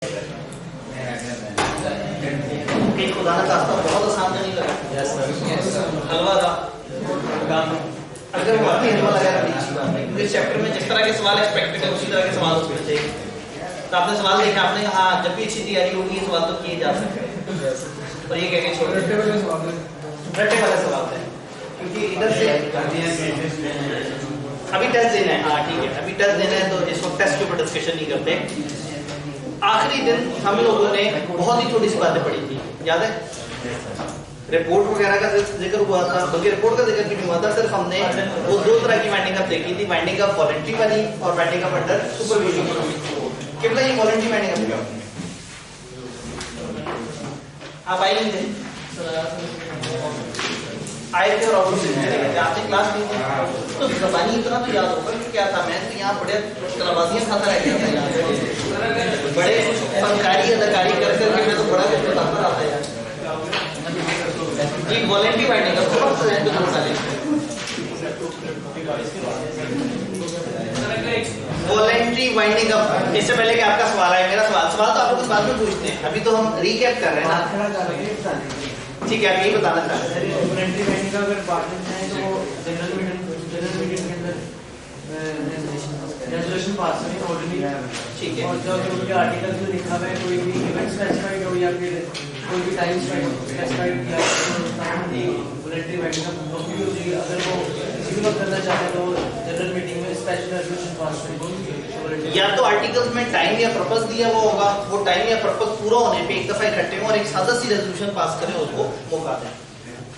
खुदा ना खास्ता बहुत आसान नहीं लगा। हलवा था अगर वाकई हलवा लगा तो अच्छी बात है, क्योंकि इस चैप्टर में जिस तरह के सवाल एक्सपेक्टेड है उसी तरह के सवाल उसमें चाहिए। तो आपने सवाल देखा, आपने कहा हाँ जब भी अच्छी तैयारी होगी ये सवाल तो किए जा सकते हैं, और ये कह के छोड़ रट्टे वाला सवाल है, क्योंकि इधर से अभी टेस्ट देना है। हाँ ठीक है, अभी टेस्ट देना है, तो इस वक्त टेस्ट के ऊपर डिस्कशन नहीं करते। आखिरी दिन हम लोगों ने बहुत ही छोटी सी बातें पढ़ी थी, याद है? रिपोर्ट वगैरह का जिक्र हुआ था, बल्कि रिपोर्ट का जिक्र भी नहीं हुआ था, सिर्फ हमने वो दो तरह की वाइंडिंग अप देखी थी, वाइंडिंग अप वॉलंटरी वाली और वाइंडिंग अप अंडर सुपरविजन। केवल ये वॉलंटरी वाइंडिंग अप आप आएंगे आए थे और आपने क्लास ली थी, तो जबानी इतना तो याद होगा कि क्या था। मैं तो यहाँ बड़े कलाबाजियां खाता रह गया था, यहाँ बड़े फनकारी अदाकारी कर करके मैं तो बड़ा कुछ बताता रहा था यार। एक voluntary winding up voluntary winding up. इससे पहले कि आपका सवाल आए, मेरा सवाल तो आप लोग बाद में पूछते हैं, अभी तो हम रिकैप कर रहे हैं ना। ठीक है, आप यही बताना चाह रहे हैं। वॉलंटरी वाइंडिंग का अगर पार्ट है तो वो जनरल मीटिंग के अंदर रेजोल्यूशन पास करें ऑर्डिनरी। ठीक है, और जो उनके आर्टिकल में लिखा हुआ है, कोई भी इवेंट स्पेसिफाइड हो या फिर कोई भी टाइम स्पेसिफाइड किया है, वॉलंटरी वाइंडिंग का कॉपी हो जाएगी। अगर वो किसी भी वक्त करना चाहे तो जनरल मीटिंग में स्पेशल रेजोल्यूशन पास करें। या तो आर्टिकल्स में टाइम या पर्पस दिया हुआ होगा, वो टाइम या पर्पस पूरा होने पे एक दफा इकट्ठे हों और एक सादा सी रेजोल्यूशन पास करें, उसको मौका दें।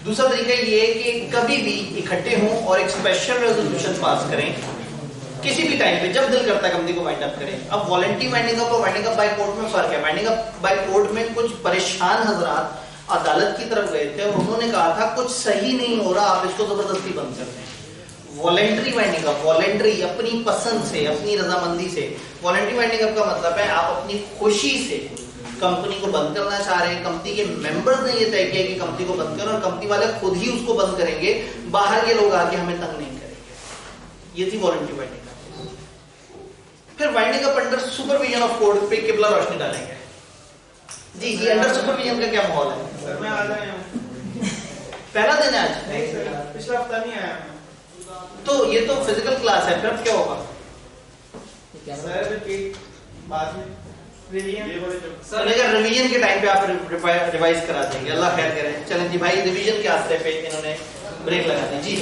दूसरा तरीका ये है कि कभी भी इकट्ठे हों और एक स्पेशल रेजोल्यूशन पास करें किसी भी टाइम पे, जब दिल करता है कंपनी को वाइंड अप करें। अब वॉलंटरी वाइंडिंग अप और वाइंडिंग अप बाय कोर्ट में फर्क है। वाइंडिंग अप बाय कोर्ट में कुछ परेशान हजरात अदालत की तरफ गए थे और उन्होंने कहा था कुछ सही नहीं हो रहा, आप इसको जबरदस्ती बंद कर दें। वॉलंटरी वाइंडिंग अप, वॉलंटरी अपनी पसंद से, अपनी रजामंदी से। वॉलंटरी वाइंडिंग अप का मतलब है आप अपनी खुशी से कंपनी को बंद करना चाह रहे हैं, कंपनी के मेंबर्स ने ये तय किया कि कंपनी को बंद करो और कंपनी वाले खुद ही उसको बंद करेंगे, बाहर के लोग आके हमें तंग नहीं करेंगे। ये थी वॉलंटरी वाइंडिंग अप। फिर winding up under supervision of court पे किबला रोशनी डालेंगे। जी जी, अंडर सुपरविजन का क्या माहौल है? मैं आ गया हूं। पहला दिन है आज? नहीं सर, पिछला हफ्ता नहीं आया। तो ये तो फिजिकल क्लास है, फिर अब क्या होगा? सर की बाद में रिवीजन रिवीजन के टाइम पे आप रिवाइज करा देंगे, अल्लाह खैर करे। चलें जी भाई, रिवीजन के आस्ते पे इन्होंने ब्रेक लगा दी जी।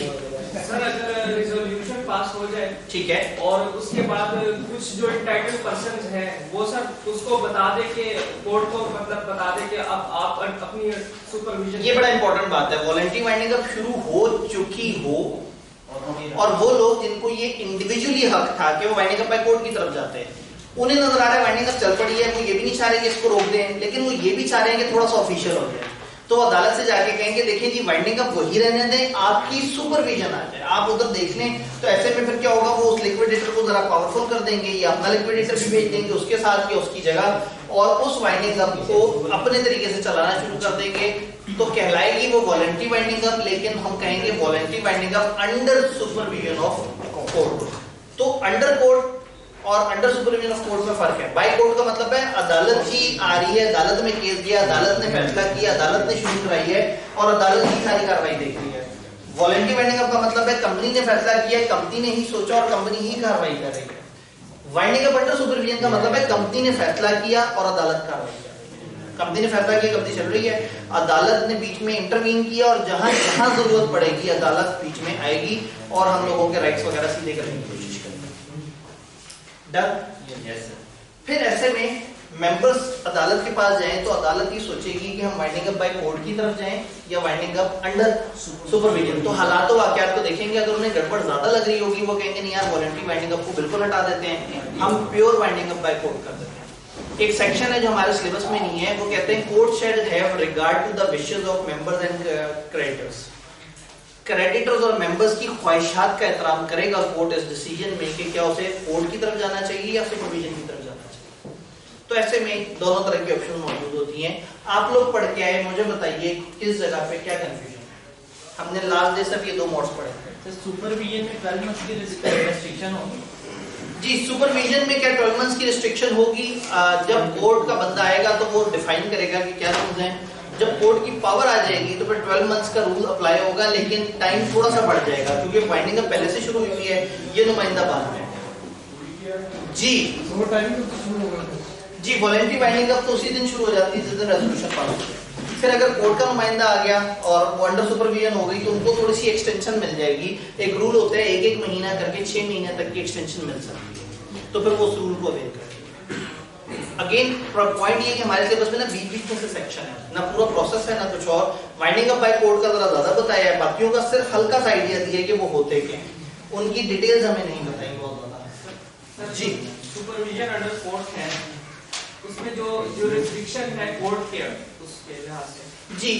सर अगर रिजोल्यूशन पास हो जाए, ठीक है, और उसके बाद कुछ जो इंटाइटल्ड पर्सन हैं वो सर उसको बता दे कि कोर्ट को मतलब बता दे कि अब आप अपनी सुपरविजन। ये बड़ा इंपॉर्टेंट बात है। वॉलंटरी वाइंडिंग अप शुरू हो चुकी हो और वो लोग जिनको ये इंडिविजुअली हक था कि वो वाइंडिंग अप बाय कोर्ट की तरफ जाते हैं, उन्हें नजर आ रहा है वाइंडिंग अप चल पड़ी है, वो ये भी नहीं चाह रहे कि इसको रोक दें, लेकिन वो ये भी चाह रहे हैं कि थोड़ा सा ऑफिशियल हो जाए। तो अदालत से जाके कहेंगे देखिए जी वाइंडिंग अप वही रहने दें, आपकी सुपरविजन आ जाए, आप उधर देख लें। तो ऐसे में फिर क्या होगा, वो उस लिक्विडेटर को जरा पावरफुल कर देंगे या अपना लिक्विडेटर भी भेज देंगे उसके साथ या उसकी जगह, और उस वाइंडिंग अप को अपने तरीके से चलाना शुरू कर देंगे। तो कहलाएगी वो वॉलंटरी वाइंडिंग अप, लेकिन हम कहेंगे voluntary winding up under supervision of court. तो अंडर कोर्ट और अंडर सुपरविजन ऑफ कोर्ट में फर्क है। बाय कोर्ट का मतलब है अदालत ही आ रही है, अदालत में केस गया, अदालत ने फैसला किया, अदालत ने शुरू कराई है और अदालत ही सारी कार्रवाई देख रही है। वॉलंटरी वाइंडिंग अप का मतलब है कंपनी ने फैसला किया, कंपनी ने ही सोचा और कंपनी ही कार्रवाई कर रही है। वाइंडिंग अप अंडर सुपरविजन का मतलब है कंपनी ने फैसला किया और अदालत कार्रवाई कर रही है। कंपनी ने फैसला किया, कंपनी चल रही है, अदालत ने बीच में इंटरवीन किया और जहां जहां जरूरत पड़ेगी अदालत बीच में आएगी और हम लोगों के राइट्स वगैरह सीधे करने की कोशिश करेंगे। डन? Yes sir. फिर ऐसे में मेंबर्स अदालत के पास जाएं तो अदालत ये सोचेगी कि हम वाइंडिंग अप बाय कोर्ट की तरफ जाएं या वाइंडिंग अप अंडर सुपरविजन। तो हालात वाकयात को देखेंगे, अगर उन्हें गड़बड़ ज्यादा लग रही होगी वो कहेंगे नहीं यार वॉलंटरी वाइंडिंग अप को बिल्कुल हटा देते हैं, हम pure winding up by court कर देते हैं। एक सेक्शन है जो हमारे सिलेबस में नहीं है, वो कहते हैं court shall have regard to the wishes of members and creditors. Creditors और मेंबर्स की ख्वाहिशात का एहतराम करेगा कोर्ट इस डिसीजन में कि क्या उसे कोर्ट की तरफ जाना चाहिए या सुपरविजन की तरफ जाना चाहिए। तो ऐसे में दोनों तरह की ऑप्शन मौजूद होती हैं। आप लोग पढ़ के आए, मुझे बताइए किस जगह पे क्या कंफ्यूजन है। हमने लास्ट डे सब ये दो मोड्स पढ़े थे। सुपरविजन में 12 मंथ की रेस्ट्रिक्शन होगी। जी सुपरविजन में क्या 12 मंथ्स की रिस्ट्रिक्शन होगी? जब कोर्ट का बंदा आएगा तो वो डिफाइन करेगा कि क्या रूल्स हैं। जब कोर्ट की पावर आ जाएगी तो फिर 12 मंथ्स का रूल अप्लाई होगा, लेकिन टाइम थोड़ा सा बढ़ जाएगा क्योंकि वाइंडिंग अप पहले से शुरू हुई है, ये नुमाइंदा बाद में। जी वो टाइमिंग तो शुरू होगा जी वॉलेंट्री वाइंडिंग अप तो उसी दिन शुरू हो जाती है जिस दिन रेजोल्यूशन पास होती है। फिर अगर कोर्ट का नुमाइंदा आ गया और वो अंडर सुपरविजन हो गई तो उनको थोड़ी सी एक्सटेंशन मिल जाएगी। एक रूल होता है 1-1 महीना करके 6 महीने तक की एक्सटेंशन मिल सकती है, तो फिर वो उस रूल को अवेल करेंगे। अगेन पॉइंट ये कि हमारे सिलेबस में ना बीच में से सेक्शन है, ना पूरा प्रोसेस है ना कुछ और। वाइंडिंग अप बाय कोर्ट का जरा ज्यादा बताया है, बाकियों का सिर्फ हल्का सा आइडिया दिया है कि वो होते क्या हैं, उनकी डिटेल्स हमें नहीं बताई बहुत ज्यादा। जी सुपरविजन अंडर कोर्ट है, उसमें जो रिस्ट्रिक्शन है कोर्ट के उसके लिहाज से जी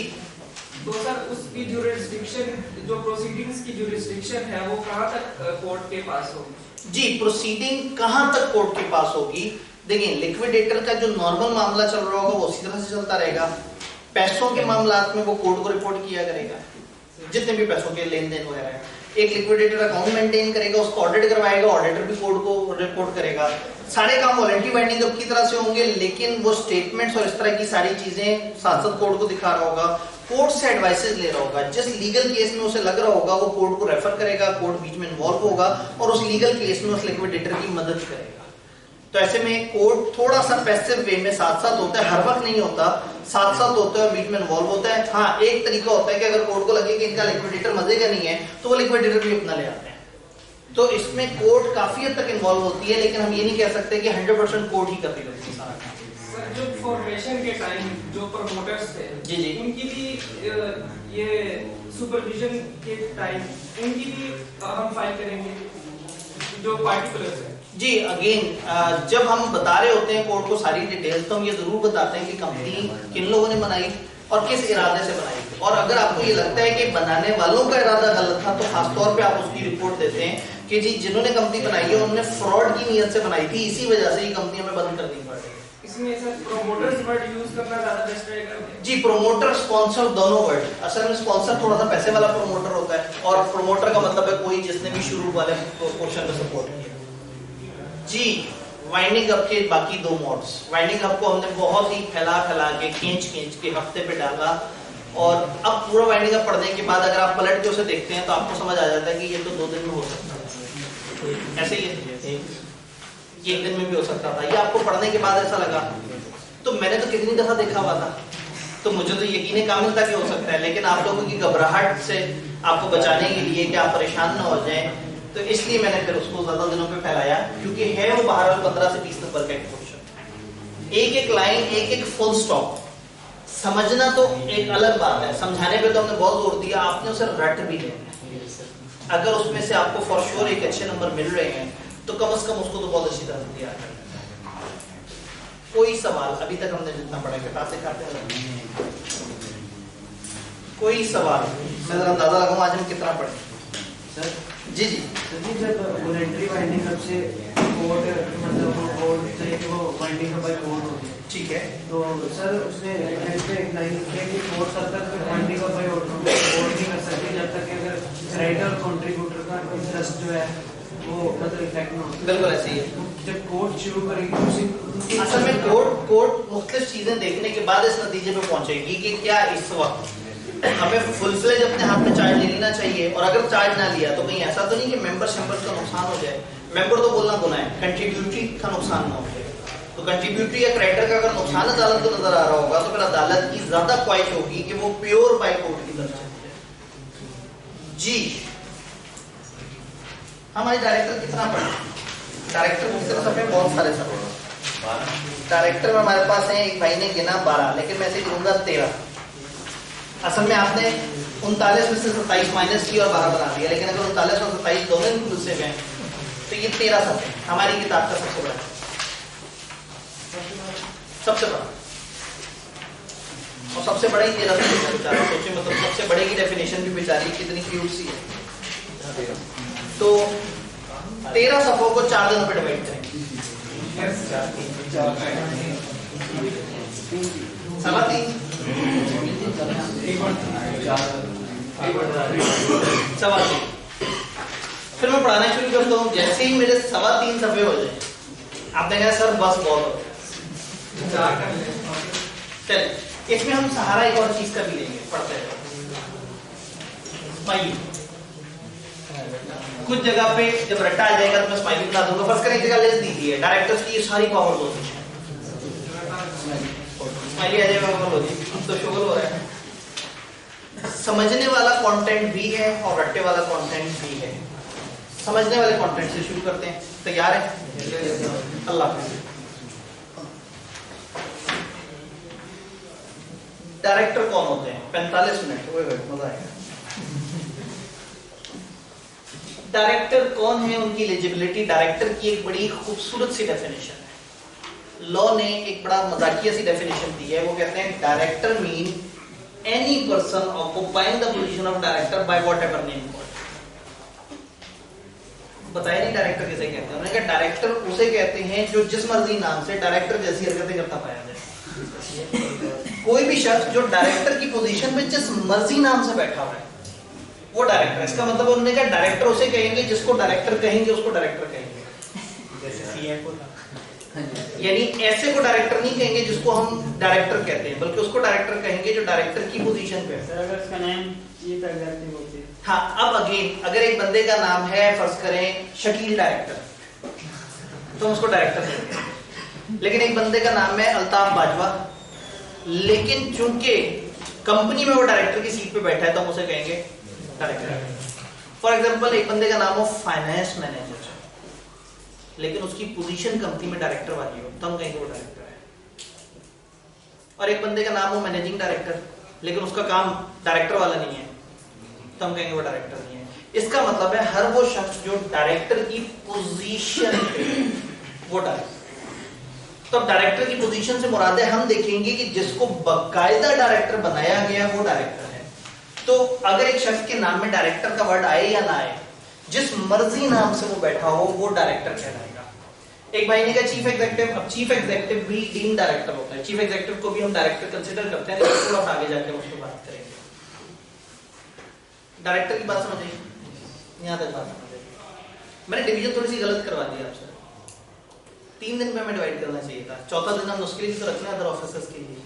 तो सर उसकी जो रिस्ट्रिक्शन जो प्रोसीडिंग्स की जो रिस्ट्रिक्शन है वो कहाँ तक कोर्ट के पास होगी? जी प्रोसीडिंग कहां तक कोर्ट के पास होगी? देखिए लिक्विडेटर का जो नॉर्मल मामला चल रहा होगा वो उसी तरह से चलता रहेगा। पैसों के मामलात में वो कोर्ट को रिपोर्ट किया करेगा, जितने भी पैसों के लेन देन वगैरह है। एक लिक्विडेटर अकाउंट मेंटेन करेगा, उसको ऑडिट करवाएगा, ऑडिटर भी कोर्ट को रिपोर्ट करेगा। सारे काम वॉलंटरी वाइंडिंग अप की तरह से होंगे, लेकिन वो स्टेटमेंट्स और इस तरह की सारी चीजें साथ साथ कोर्ट को दिखा रहा होगा, कोर्ट से एडवाइसेस ले रहा होगा। जिस लीगल केस में उसे लग रहा होगा वो कोर्ट को रेफर करेगा, कोर्ट बीच में इन्वॉल्व होगा और उस लीगल केस में उस लिक्विडेटर की मदद करेगा। तो ऐसे में कोर्ट थोड़ा सा पैसिव वे में साथ साथ होता है, हर वक्त नहीं होता, साथ साथ होता है और बीच में इन्वॉल्व होता है। हाँ एक तरीका होता है कि अगर कोर्ट को लगे कि इनका लिक्विडेटर मजे का नहीं है तो वो लिक्विडेटर भी अपना ले आते हैं। तो इसमें कोर्ट काफी हद तक इन्वॉल्व होती है, लेकिन हम ये नहीं कह सकते कि 100% कोर्ट ही कर रही होती है सारा काम। सर जो फॉर्मेशन के टाइम जो प्रमोटर्स थे जी जी उनकी भी ये सुपरविजन के टाइम उनकी भी हम फाइल करेंगे जो पार्टिकुलर्स है। जी अगेन जब हम बता रहे होते हैं कोर्ट को सारी डिटेल्स तो हम ये जरूर बताते हैं कि कंपनी किन लोगों ने बनाई और किस इरादे से बनाई। और अगर आपको ये लगता है कि बनाने वालों का इरादा गलत था तो खासतौर पे आप उसकी रिपोर्ट देते हैं कि जी जिन्होंने कंपनी बनाई है उन्होंने फ्रॉड की नीयत से बनाई थी, इसी वजह से ये कंपनी हमें बंद करनी पड़ रही है। इसमें सर प्रोमोटर्स वर्ड यूज करना ज्यादा बेस्ट रहेगा? जी प्रोमोटर स्पॉन्सर दोनों वर्ड। असल में स्पॉन्सर थोड़ा सा पैसे वाला प्रोमोटर होता है और प्रोमोटर का मतलब है कोई जिसने भी शुरू वाले पोर्शन में सपोर्ट किया। जी वाइंडिंग अप के बाकी दो मोड्स। वाइंडिंग अप को हमने बहुत ही फैला के खींच के हफ्ते पे डाला और अब पूरा वाइंडिंग अप पढ़ने के बाद अगर आप पलट के उसे देखते हैं तो आपको समझ आ जाता है कि ये तो 2 दिन में हो सकता है, ऐसे ही एक दिन में भी हो सकता था। ये आपको पढ़ने के बाद ऐसा लगा, तो मैंने तो कितनी दफा देखा हुआ था तो मुझे तो यकीन कामिल था कि हो सकता है, लेकिन आप लोगों की घबराहट से आपको बचाने के लिए कि आप परेशान ना हो जाएं तो इसलिए मैंने फिर उसको ज्यादा दिनों पे फैलाया, क्योंकि है वो बहरहाल 15 से 20 नंबर का एक क्वेश्चन। एक लाइन एक फुल स्टॉप समझना तो एक अलग बात है, समझाने पे तो हमने बहुत जोर दिया, आपने उसे रट भी लेना। अगर उसमें से आपको फॉर श्योर एक अच्छे नंबर मिल रहे हैं तो कम से कम उसको तो बहुत अच्छी तरह से दिया है। कोई सवाल अभी तक हमने जितना पढ़ा के खाते हैं, कोई सवाल मैं जरा अंदाजा लगाऊं आज हम कितना पढ़े? सर जी जी जी जब वॉलंटरी वाइंडिंग अप से कोर्ट मतलब वो कोर्ट चाहिए कि वो वाइंडिंग अप बाय कोर्ट होती है, ठीक है। तो सर उसने हेड पे एक लाइन लिखी है कि कोर्ट तब तक वाइंडिंग अप बाय कोर्ट नहीं कर सकती जब तक कि अगर राइटर और कंट्रीब्यूटर का इंटरेस्ट जो है वो मतलब इफेक्ट ना हो। बिल्कुल ऐसे ही है। जब कोर्ट शुरू करेगी उसी असल में कोर्ट मुख्तलिफ चीजें देखने के बाद इस नतीजे पे पहुंचेगी कि क्या इस वक्त हमें फुल फ्लेज अपने हाथ में चार्ज ले लेना चाहिए, और अगर चार्ज ना लिया तो कहीं ऐसा तो नहीं कि मेंबर का नुकसान हो जाए। मेंबर तो बोलना गुनाह है, कंट्रीब्यूटरी का नुकसान ना हो जाए। तो कंट्रीब्यूटरी या क्रेडिटर का अगर नुकसान अदालत को नजर आ रहा होगा तो फिर अदालत की ज्यादा ख्वाहिश होगी कि वो प्योर बाय कोर्ट की तरफ चले। जी हमारे डायरेक्टर कितना पढ़े? डायरेक्टर मुख्तलिफ सफे बहुत सारे सफे डायरेक्टर में हमारे पास है, एक भाई ने गिना 12, लेकिन मैं इसे गिनूंगा 13। असल में आपने 39 में से 27 माइनस की और 12 बना दिया, लेकिन अगर 39 और 27 दोनों इंक्लूसिव हैं तो ये 13 सफे हमारी किताब का सबसे बड़ा और सबसे बड़ा ही 13 सफे बेचारा। सोचिए मतलब सबसे बड़े की डेफिनेशन भी बेचारी कितनी क्यूट सी है। तो 13 सफों को 4 दिनों पे डिवाइड करेंगे। सवा 3 सवा 3 फिर मैं पढ़ाना शुरू करता हूँ, जैसे ही मेरे 3.25 सफे हो जाए आप देखेंगे सर बस बहुत हो गया। चल इसमें हम सहारा एक और चीज का भी लेंगे, पढ़ते हैं। स्माइली कुछ जगह पे जब रट्टा आ जाएगा तो मैं स्माइली बना दूंगा। फर्स्ट करें, एक जगह लेस दीजिए, डायरेक्टर्स की ये सारी पावर दो स्माइली आ जाएगा तो शुगर हो रहा है। समझने वाला कंटेंट भी है और रट्टे वाला कंटेंट भी है। समझने वाले कंटेंट से शुरू करते हैं, तैयार है? अल्लाह हाफिज़। डायरेक्टर कौन होते हैं? 45 मिनट मजा आएगा। डायरेक्टर कौन है, उनकी एलिजिबिलिटी, डायरेक्टर की एक बड़ी खूबसूरत सी डेफिनेशन है। लॉ ने एक बड़ा मजाकिया सी डेफिनेशन दी है, वो कहते हैं director mean any person occupying the position of director by whatever name called. बताया नहीं डायरेक्टर किसे कहते हैं? उन्होंने कहा डायरेक्टर उसे कहते हैं जो जिस मर्जी नाम से डायरेक्टर जैसी हरकतें करता पाया जाए। कोई भी शख्स जो डायरेक्टर की पोजीशन में जिस मर्जी नाम से बैठा हुआ है वो डायरेक्टर। इसका मतलब उन्होंने कहा डायरेक्टर उसे कहेंगे जिसको डायरेक्टर कहेंगे, उसको डायरेक्टर कहेंगे। जैसे सीएफओ था, यानी ऐसे को डायरेक्टर नहीं कहेंगे जिसको हम डायरेक्टर कहते हैं, बल्कि उसको डायरेक्टर कहेंगे जो डायरेक्टर की पोजीशन पे है। सर अगर इसका नेम ये तक एग्जैक्टली होती है। हाँ, अब अगेन अगर एक बंदे का नाम है फर्ज करें शकील डायरेक्टर तो हम उसको डायरेक्टर कहेंगे। लेकिन एक बंदे का नाम है अल्ताफ बाजवा, लेकिन चूंकि कंपनी में वो डायरेक्टर की सीट पे बैठा है तो हम उसे कहेंगे डायरेक्टर। फॉर एग्जांपल एक बंदे का नाम हो फाइनेंस मैनेजर, लेकिन उसकी पोजीशन कंपनी में डायरेक्टर वाली हो तो हम कहेंगे वो डायरेक्टर है। और एक बंदे का नाम हो मैनेजिंग डायरेक्टर, लेकिन उसका काम डायरेक्टर वाला नहीं है तो हम कहेंगे वो डायरेक्टर नहीं है। इसका मतलब है हर वो शख्स जो डायरेक्टर की पोजीशन पे वो डायरेक्टर। तो डायरेक्टर की पोजीशन से मुराद है हम देखेंगे कि जिसको बाकायदा डायरेक्टर बनाया गया वो डायरेक्टर है। तो अगर एक शख्स के नाम में डायरेक्टर का वर्ड आए या ना आए, जिस मर्जी नाम से वो बैठा हो वो डायरेक्टर कहलाएगा। एक भाई ने कहा चीफ एग्जीक्यूटिव, अब चीफ एग्जीक्यूटिव भी डीन डायरेक्टर होता है। चीफ एग्जीक्यूटिव को भी हम डायरेक्टर कंसीडर करते हैं, लेकिन थोड़ा आगे जाके उसको बात करेंगे। डायरेक्टर की बात समझ आई? यहाँ तक बात समझ आई? मैंने डिवीजन थोड़ी सी गलत करवा दी आपसे। 3 दिन में हमें डिवाइड करना चाहिए था, चौथा दिन हम उसके लिए तो रखना अदर ऑफिसर्स के लिए,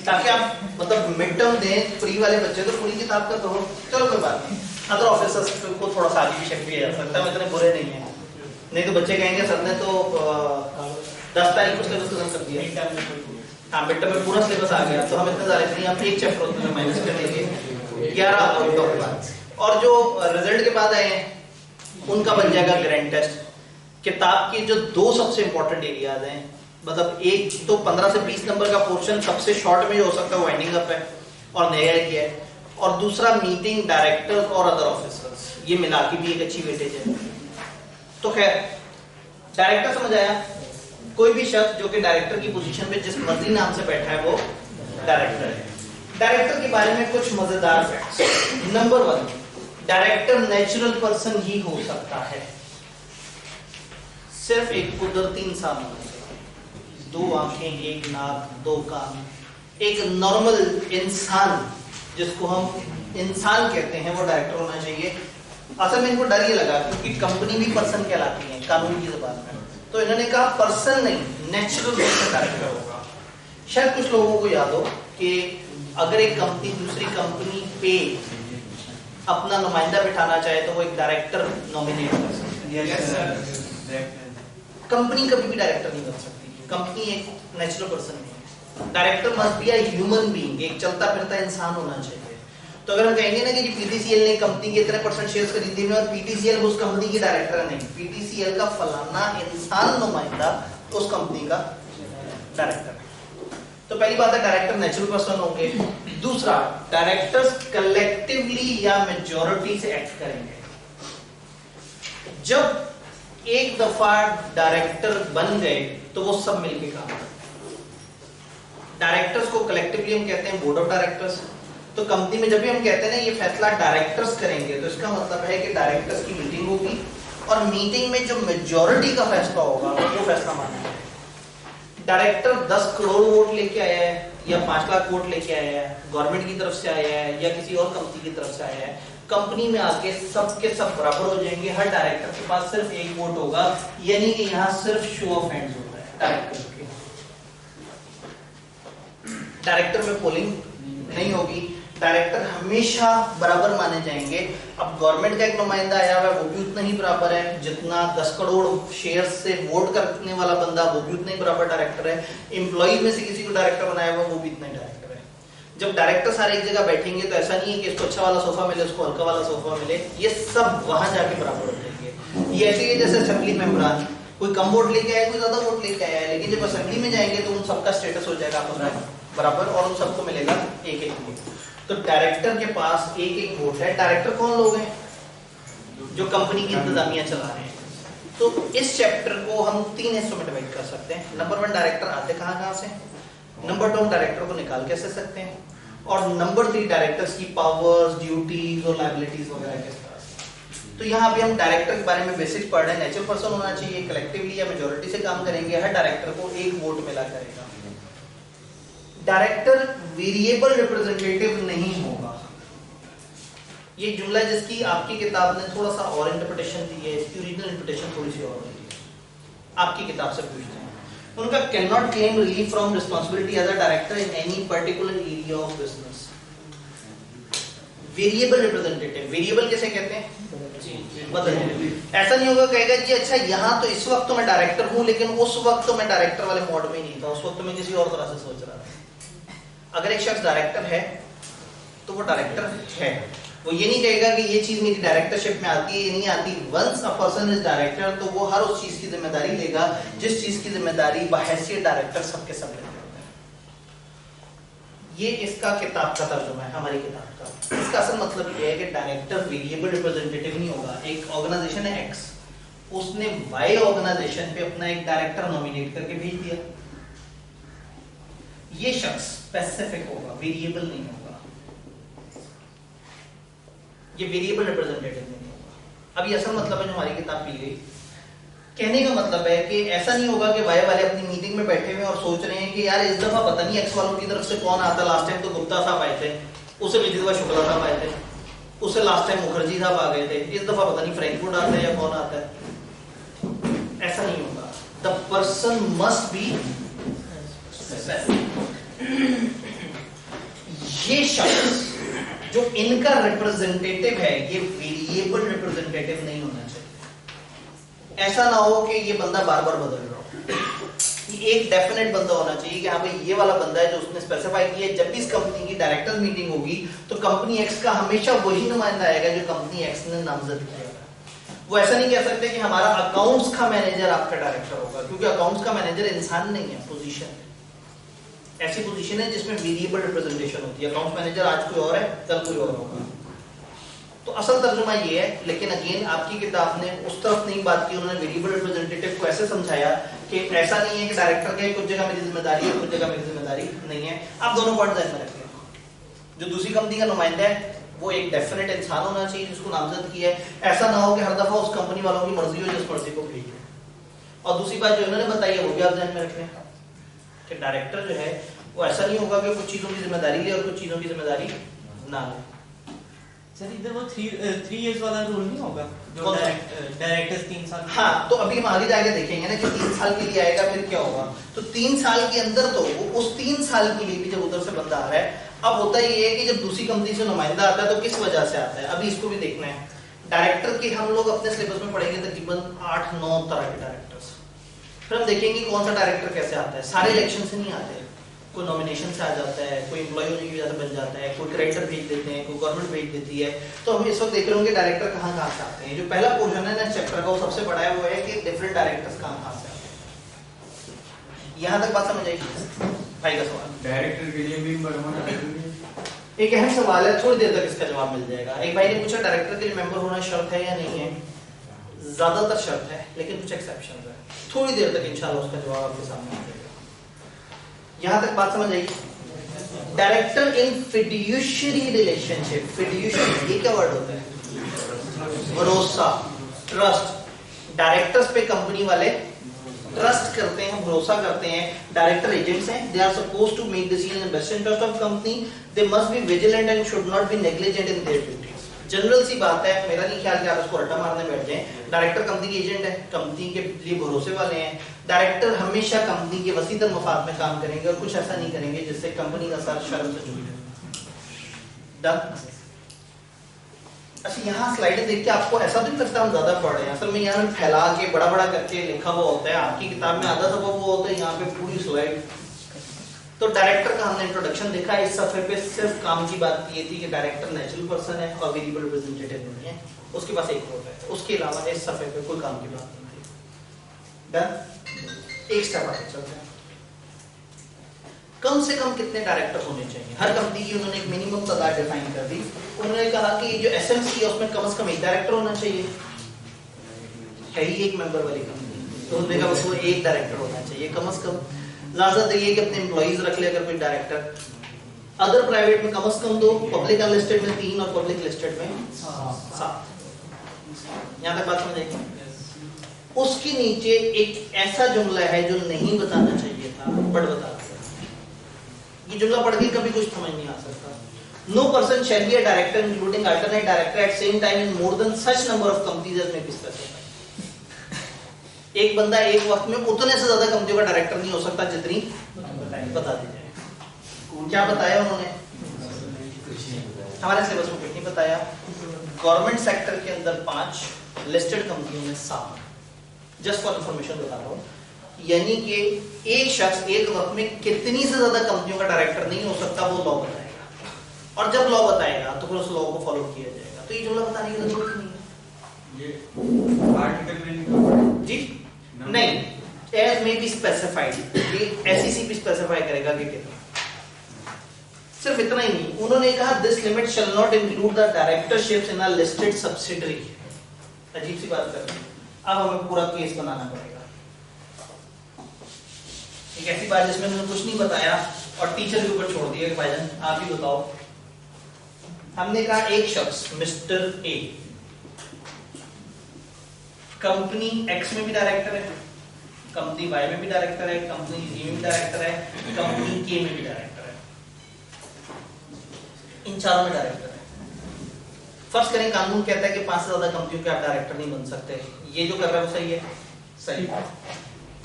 ताकि आप मतलब मिड टर्म दें फ्री वाले बच्चे तो पूरी किताब का तो हो। चलो कोई बात नहीं, अदर ऑफिसर्स को थोड़ा सा आगे भी शक किया जा सकता है, इतने बुरे नहीं है। नहीं तो बच्चे कहेंगे सर ने तो 10 तारीख को सिलेबस खत्म कर दिया। हाँ, मिड टर्म में पूरा सिलेबस आ गया तो हम इतने ज्यादा नहीं, हम एक चैप्टर उसमें माइनस कर देंगे 11 और जो रिजल्ट के बाद आए हैं उनका बन जाएगा ग्रैंड टेस्ट। किताब के जो 2 सबसे इंपॉर्टेंट एरियाज हैं, मतलब एक तो 15 से 20 नंबर का पोर्शन सबसे शॉर्ट में जो हो सकता है वो वाइंडिंग अप है और नया किया है, और दूसरा मीटिंग डायरेक्टर्स और अदर ऑफिसर्स, ये मिला के भी एक अच्छी वेटेज है। तो खैर डायरेक्टर समझ आया, कोई भी शख्स जो कि डायरेक्टर की पोजीशन पे जिस मर्जी नाम से बैठा है वो डायरेक्टर है। डायरेक्टर के बारे में कुछ मजेदार facts. Number 1, director natural person ही हो सकता है, सिर्फ एक कुदरती इंसान होना चाहिए, 2 आंखें, 1 नाक, 2 कान, एक नॉर्मल इंसान जिसको हम इंसान कहते हैं वो डायरेक्टर होना चाहिए। असल में इनको डर ये लगा क्योंकि कंपनी भी पर्सन कहलाती है कानून की ज़बान में, तो इन्होंने कहा पर्सन नहीं नेचुरल पर्सन डायरेक्टर होगा। शायद कुछ लोगों को याद हो कि अगर एक कंपनी दूसरी कंपनी पे अपना नुमाइंदा बिठाना चाहे तो वो एक डायरेक्टर नॉमिनेट कर सकती है। कंपनी कभी भी डायरेक्टर नहीं बन सकती, कंपनी एक नेचुरल पर्सन नहीं है। Director must be a human being, एक चलता फिरता इंसान होना चाहिए। तो अगर हम कहेंगे ना कि पीटीसीएल ने कंपनी के इतने % शेयर्स खरीदे हैं और पीटीसीएल उस कंपनी की डायरेक्टर नहीं, पीटीसीएल का फलाना इंसान नुमाइंदा उस कंपनी का डायरेक्टर। तो पहली बात है डायरेक्टर नेचुरल पर्सन होंगे। दूसरा, डायरेक्टर्स कलेक्टिवली या मेजॉरिटी से एक्ट करेंगे। जब एक दफा डायरेक्टर बन गए तो वो सब मिलके काम करेंगे। डायरेक्टर्स को कलेक्टिवली हम कहते हैं बोर्ड ऑफ डायरेक्टर्स। तो कंपनी में जब भी हम कहते हैं ना ये फैसला डायरेक्टर्स करेंगे, तो इसका मतलब है कि डायरेक्टर्स की मीटिंग होगी और मीटिंग में जो मेजॉरिटी का फैसला होगा वो फैसला माना जाएगा। डायरेक्टर 10 करोड़ वोट लेके आया है या 5 लाख वोट लेके आया है, गवर्नमेंट की तरफ से आया है या किसी और कंपनी की तरफ से आया है, कंपनी में आके सब के सब बराबर हो जाएंगे, हर डायरेक्टर के पास सिर्फ एक वोट होगा, यानी कि यहाँ सिर्फ शो ऑफ हैंड्स होता है डायरेक्टर के। डायरेक्टर में पोलिंग नहीं होगी, डायरेक्टर हमेशा बराबर माने जाएंगे। अब गवर्नमेंट का एक नुमाइंदा आया हुआ है, वो भी उतना ही बराबर है, जितना 10 करोड़ शेयर से वोट करने वाला बंदा वो भी उतना ही बराबर डायरेक्टर है। एम्प्लॉय में से किसी को डायरेक्टर बनाया हुआ वो भी इतना ही डायरेक्टर है। जब डायरेक्टर सारे एक जगह बैठेंगे तो ऐसा नहीं है कि इसको अच्छा वाला सोफा मिले, उसको हल्का वाला सोफा मिले, ये सब वहां जाके बराबर हो जाएंगे। ये ऐसे ही जैसे असेंबली मेंबरान, कोई कम वोट लेके आया, कोई ज्यादा वोट लेके आया है, लेकिन जब असेंबली में जाएंगे तो उन सबका स्टेटस हो जाएगा आपस में बराबर और उन सबको मिलेगा एक एक वोट। तो डायरेक्टर के पास एक एक वोट है। डायरेक्टर कौन लोग हैं? जो कंपनी की इंतजामिया चला रहे हैं। तो इस चैप्टर को हम 3 हिस्सों में डिवाइड कर सकते हैं। नंबर 1, डायरेक्टर आते कहाँ से, नंबर 2, डायरेक्टर को निकाल कैसे सकते हैं, और नंबर 3, डायरेक्टर्स की पावर्स, ड्यूटीज और लायबिलिटीज वगैरह किस तरह से। तो यहाँ पे हम डायरेक्टर के बारे में बेसिक्स पढ़ रहे हैं। नेचुरल पर्सन होना चाहिए, कलेक्टिवली या मेजोरिटी से काम करेंगे, हर डायरेक्टर को एक वोट मिला करेगा। डायरेक्टर वेरिएबल रिप्रेजेंटेटिव नहीं होगा। ये जुमला जिसकी आपकी किताब ने थोड़ा सा और इंटरप्रिटेशन दी है, इसकी ओरिजिनल इंटरप्रिटेशन थोड़ी सी और होती है। आपकी किताब से पूछते हैं, उनका can not claim relief from responsibility as a director in any particular area of business. Variable representative, variable कैसे कहते हैं? बदलते। ऐसा नहीं होगा कहेगा जी अच्छा यहाँ तो इस वक्त तो मैं डायरेक्टर हूँ, लेकिन उस वक्त तो मैं डायरेक्टर वाले मोड में नहीं था, उस वक्त तो मैं किसी और तरह से सोच रहा था। अगर एक शख्स डायरेक्टर है तो वो डायरेक्टर है, वो ये नहीं कहेगा कि ये चीज मेरी डायरेक्टरशिप में आती है, ये नहीं आती। Once a person is director तो वो हर उस चीज की जिम्मेदारी लेगा जिस चीज की जिम्मेदारी बहैसियत डायरेक्टर सबके सब लेते होते हैं। ये इसका किताब का तर्जुमा है, हमारी किताब का। इसका असल मतलब ये है कि डायरेक्टर वेरिएबल रिप्रेजेंटेटिव नहीं होगा। एक ऑर्गेनाइजेशन है एक्स, उसने वाई ऑर्गेनाइजेशन पे अपना एक डायरेक्टर नॉमिनेट करके भेज दिया, ये शख्स स्पेसिफिक होगा, वेरिएबल नहीं होगा। ये वेरिएबल रिप्रेजेंटेटिव नहीं होगा। अब ये असल मतलब है जो हमारी किताब पी गई। कहने का मतलब है कि ऐसा नहीं होगा कि वाई वाले अपनी मीटिंग में बैठे हुए और सोच रहे हैं कि यार इस दफा पता नहीं एक्स वालों की तरफ से कौन आता। लास्ट टाइम तो गुप्ता साहब आए थे, उसे पिछली दफा शुक्ला साहब आए थे, उसे लास्ट टाइम मुखर्जी साहब आ गए थे, इस दफा पता नहीं फ्रैंकफुर्ट आता है या कौन आता है। ऐसा नहीं होगा। द पर्सन मस्ट बी ये शख्स जो इनका रिप्रेजेंटेटिव है ये वेरिएबल रिप्रेजेंटेटिव नहीं होना चाहिए। ऐसा ना हो कि ये बंदा बार बार बदल रहा हो। ये एक डेफिनेट बंदा होना चाहिए कि हाँ भाई ये वाला बंदा है जो उसने स्पेसिफाई किया है। जब भी इस कंपनी की डायरेक्टर मीटिंग होगी तो कंपनी एक्स का हमेशा वही नुमाइंदा आएगा जो कंपनी एक्स ने नामजद किया है। वो ऐसा नहीं कह सकते कि हमारा अकाउंट्स का मैनेजर आपका डायरेक्टर होगा, क्योंकि अकाउंट्स का मैनेजर इंसान नहीं है, पोजीशन है। ऐसी पोजीशन है जिसमें वेरिएबल रिप्रेजेंटेशन होती है। अकाउंट्स मैनेजर आज कोई और है, कल कोई और होगा। तो असल तर्जुमा ये है, लेकिन अगेन आपकी किताब ने उस तरफ नहीं बात की। उन्होंने वेरिएबल रिप्रेजेंटेटिव को ऐसे समझाया कि ऐसा नहीं है कि डायरेक्टर का कुछ जगह मेरी जिम्मेदारी है, कुछ जगह मेरी जिम्मेदारी नहीं है। आप दोनों पॉइंट ध्यान में रखें। जो दूसरी कंपनी का नुमाइंदा है वो एक डेफिनेट इंसान होना चाहिए जिसको नामजद किया है। ऐसा ना हो कि हर दफा उस कंपनी वालों की मर्जी हो जिस मर्जी को भेज दो। और दूसरी बात जो इन्होंने बताई है वो भी आप ध्यान में रखें कि डायरेक्टर जो है वो ऐसा नहीं होगा कि कुछ चीजों की जिम्मेदारी ले और कुछ चीजों की जिम्मेदारी ना ले। सर इधर वो 3 इयर्स वाला रूल नहीं होगा जो डायरेक्टर्स 3 साल। हाँ, तो अभी हम आगे जाके देखेंगे ना कि 3 साल के लिए आएगा फिर क्या होगा। तो 3 साल के अंदर तो वो उस 3 साल के लिए भी जब उधर से बंदा आ रहा है। अब होता ये है कि जब दूसरी कंपनी से नुमाइंदा आता है तो किस वजह से आता है, अभी इसको भी देखना है। डायरेक्टर के हम लोग अपने सिलेबस में पढ़ेंगे तकरीबन 8-9 तरह के डायरेक्टर्स। फिर हम देखेंगे कौन सा डायरेक्टर कैसे आता है। सारे इलेक्शन से नहीं आते, कोई नॉमिनेशन से आ जाता है, कोई एम्प्लॉय होने की वजह से बन जाता है, कोई डायरेक्टर भेज देते हैं, कोई गवर्नमेंट भेज देती है। तो हम इस वक्त देख रहे होंगे डायरेक्टर कहाँ से आते हैं। जो पहला पोर्शन है ना चैप्टर का वो सबसे बड़ा है, वो है कि डिफरेंट डायरेक्टर्स कहाँ से आते हैं। यहाँ तक बात समझ आएगी? भाई का सवाल डायरेक्टर के लिए भी बनवाना एक अहम सवाल है, थोड़ी देर तक इसका जवाब मिल जाएगा। एक भाई ने पूछा डायरेक्टर के लिए मेंबर होना शर्त है या नहीं है। ज्यादातर शर्त है लेकिन कुछ एक्सेप्शन है। थोड़ी देर तक इंशाल्लाह उसका जवाब आपके सामने आ जाएगा। यहाँ तक बात समझ आएगी? Director in fiduciary relationship. Fiduciary ये क्या वर्ड होता है? भरोसा, ट्रस्ट। डायरेक्टर्स पे कंपनी वाले ट्रस्ट करते हैं, भरोसा करते हैं। डायरेक्टर एजेंट्स हैं, they are supposed to make decision in best interest of company, they must be vigilant and should not be negligent in their duties. General सी बात है, मेरा नहीं ख्याल कि आप इसको रट्टा मारने बैठ जाएं। डायरेक्टर कंपनी के एजेंट है, कंपनी के लिए भरोसे वाले हैं। डायरेक्टर हमेशा कंपनी के वसीतन मफाद में काम करेंगे और कुछ ऐसा नहीं करेंगे जिससे कंपनी का सर शर्म से झूठ डन। अच्छा, यहाँ स्लाइडें देख के आपको ऐसा भी लगता है हम ज्यादा पढ़ रहे हैं, असल में यहाँ फैला के बड़ा बड़ा करके लिखा हुआ होता है। आपकी किताब में आधा सफा वो होता है, यहाँ पे पूरी स्लाइड। तो डायरेक्टर का हमने इंट्रोडक्शन देखा। इस सफे पे सिर्फ काम की बात ये थी कि डायरेक्टर नेचुरल पर्सन है और वेरिएबल रिप्रेजेंटेटिव नहीं है, उसके पास एक वोट है। उसके अलावा इस सफे पे कोई काम की बात नहीं थी। डन। एक स्टेप आगे चलते हैं। कम से कम कितने डायरेक्टर होने चाहिए? हर कंपनी की उन्होंने एक मिनिमम तादाद डिफाइन कर दी। उन्होंने कहा कि ये जो एसएमसी है उसमें कम से कम एक डायरेक्टर होना चाहिए। है ही एक मेंबर वाली कंपनी, तो उन्होंने कहा बस वो एक डायरेक्टर होना चाहिए कम से कम। लाजत है कि अपने एम्प्लॉइज रख ले अगर कोई डायरेक्टर। अदर प्राइवेट में कम से कम 2, पब्लिक अनलिस्टेड में 3 और पब्लिक लिस्टेड में 7। यहाँ तक बात समझ आएगी? उसके नीचे एक ऐसा जुमला है जो नहीं बताना चाहिए था, बट बता दिया। ये जुमला पढ़ के कभी कुछ समझ नहीं आ सकता। No person shall be a director including alternate director at same time in more than such number of companies as may be specified। एक बंदा एक वक्त में उतने से ज्यादा कंपनियों का डायरेक्टर नहीं हो सकता जितनी बता दी जाए। क्या बताया उन्होंने? हमारे सिलेबस में कुछ नहीं बताया। गवर्नमेंट सेक्टर के अंदर 5, लिस्टेड कंपनियों में 7। जस्ट फॉर इंफॉर्मेशन बता रहा हूँ, यानी कि एक शख्स एक वक्त में कितनी से ज्यादा कंपनियों का डायरेक्टर नहीं हो सकता, वो लॉ बताएगा। और जब लॉ बताएगा तो फिर उस लॉ को फॉलो किया जाएगा। तो ये जुमला बताने की जरूरत नहीं है। ये आर्टिकल में नहीं जी नहीं, एज मे बी स्पेसिफाइड, ये एसईसी भी स्पेसिफाई करेगा कि कितना। सिर्फ इतना ही नहीं, उन्होंने कहा this limit shall not include the directorships in a listed subsidiary. अजीब सी बात कर रहे हैं। अब हमें पूरा केस बनाना पड़ेगा। एक ऐसी बात जिसमें उन्होंने कुछ नहीं बताया और टीचर के ऊपर छोड़ दिया कि भाईजान आप ही बताओ। हमने कहा एक शख्स मिस्टर ए कंपनी एक्स में भी डायरेक्टर है, कंपनी वाई में भी डायरेक्टर है, कंपनी जी में भी डायरेक्टर है, कंपनी के में भी डायरेक्टर है। इन चारों में डायरेक्टर है। फर्ज करें कानून कहता है कि 5 से ज्यादा कंपनियों के आप डायरेक्टर नहीं बन सकते। ये जो कर रहा है वो सही है? सही।